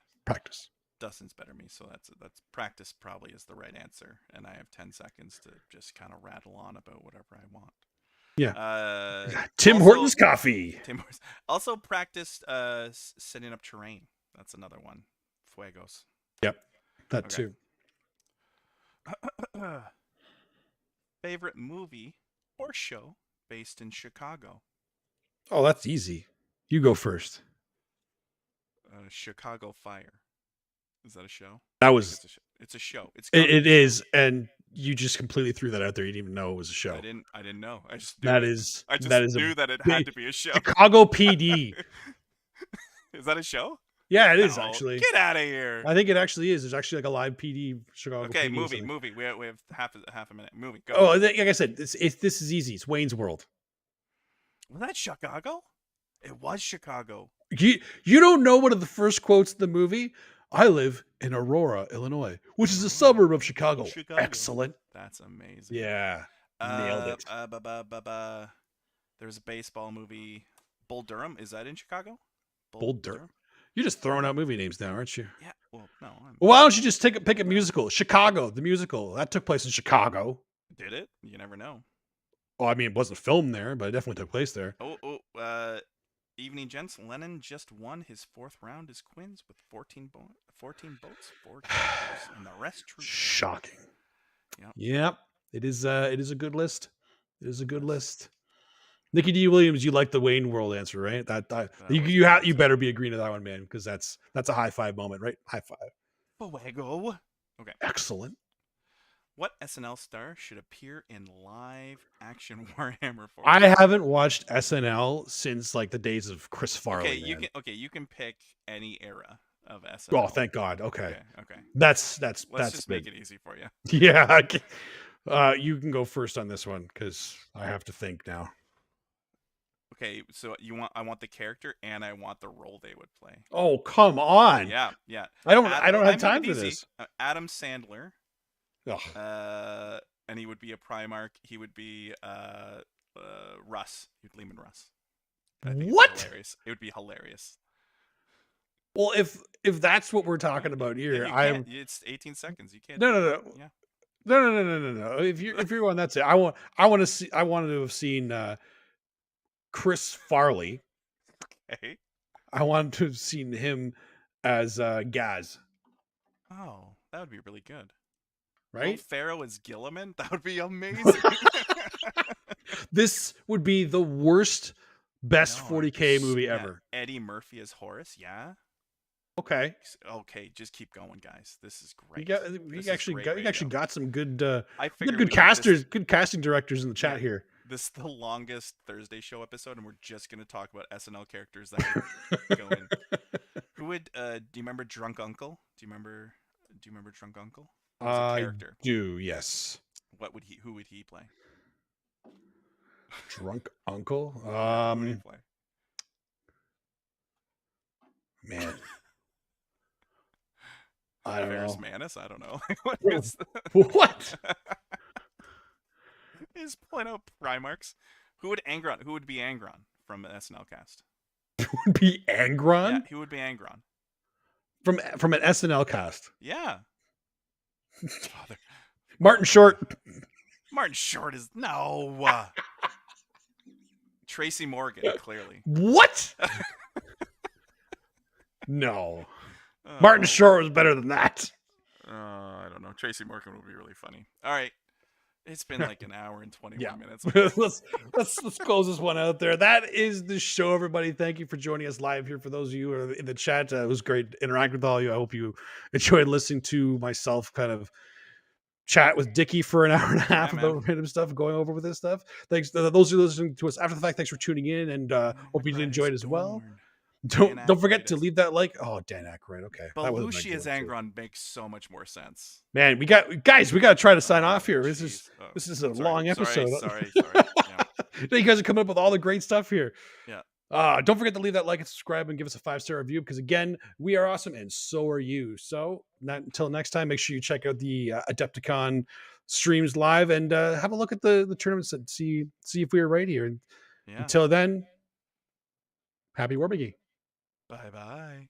Dustin's better me, so that's practice probably is the right answer, and I have 10 seconds to just kind of rattle on about whatever I want. Yeah. Tim Hortons coffee. Also practiced setting up terrain. That's another one. Fuegos. Yep. That too. Favorite movie or show based in Chicago? Oh, that's easy. You go first. Chicago Fire. Is that a show? That was. It's a show. It is, and you just completely threw that out there. You didn't even know it was a show. I didn't know. I just knew that it had to be a show. Chicago PD. Is that a show? Yeah, it is actually. Get out of here. I think it actually is. There's actually like a live PD Chicago. Okay, PD movie. We have half a minute. Movie. Go. Oh, like I said, this is easy. It's Wayne's World. Was that Chicago? It was Chicago. You don't know one of the first quotes in the movie? I live in Aurora, Illinois, which is a suburb of Chicago. Excellent. That's amazing. Yeah. Nailed it. There's a baseball movie. Bull Durham. Is that in Chicago? Bull Durham. You're just throwing out movie names now, aren't you? Yeah. Well, no. Well, why don't you just pick a musical? Chicago, the musical. That took place in Chicago. Did it? You never know. Oh, I mean, it wasn't filmed there, but it definitely took place there. Evening, gents. Lennon just won his 4th round as Quins with 14 votes, 4 characters, and the rest true. Shocking. Yep. It is a good list. It is a good list. Nikki D. Williams, you like the Wayne World answer, right? You better be agreeing to that one, man, because that's a high five moment, right? High five. Fuego. Okay. Excellent. What SNL star should appear in live action Warhammer 4? I haven't watched SNL since like the days of Chris Farley. You can pick any era of SNL. Oh, thank God. Okay. Let's just make it easy for you. Yeah. You can go first on this one because I have to think now. Okay, so I want the character and I want the role they would play. Oh, come on. Yeah. I don't have time for this. Adam Sandler. Oh. And he would be a Primarch. He would be Russ. Lehman Russ. What? It would be hilarious. Well, if that's what we're talking about here, it's 18 seconds. You can't. No. Yeah. No. If you're going, that's it. I wanted to have seen Chris Farley. Okay. I wanted to have seen him as Gaz. Oh, that would be really good. Right? Will Ferrell as Gilliman? That would be amazing. This would be the worst best 40K movie ever. Eddie Murphy as Horace, yeah. Okay, just keep going, guys. This is great. You actually got some good good casting directors in the chat here. This is the longest Thursday show episode, and we're just going to talk about SNL characters that could go in. Who would? Do you remember Drunk Uncle? Do you remember Drunk Uncle? Character. Do, yes. Who would he play? Drunk Uncle? Who would he play? Man. I don't Ferris know. Manus? I don't know. What? He's pulling out Primarchs. Who would be Angron from an SNL cast? Who would be Angron? Yeah, who would be Angron? From an SNL cast. Yeah. Martin Short. Martin Short is no. Tracy Morgan, clearly. What? No. Martin Short was better than that. I don't know. Tracy Morgan would be really funny. All right. It's been like an hour and 21 minutes. let's close this one out there. That is the show, everybody. Thank you for joining us live here. For those of you who are in the chat, it was great interacting with all of you. I hope you enjoyed listening to myself kind of chat with Dickie for an hour and a half Yeah, about man. random stuff, going over with this stuff. Thanks. Those who are listening to us after the fact, thanks for tuning in, and hope you did enjoy it as well. Don't forget to leave that like. Oh, Dan Aykroyd. Okay, Belushi's Angron makes so much more sense. Man, we got to try to sign off here. This is a long episode. Sorry. Yeah. You guys are coming up with all the great stuff here. Yeah. Don't forget to leave that like and subscribe and give us a 5-star review, because again, we are awesome and so are you. So until next time, make sure you check out the Adapticon streams live and have a look at the tournaments and see if we were right here. Yeah. Until then, happy War Making. Bye.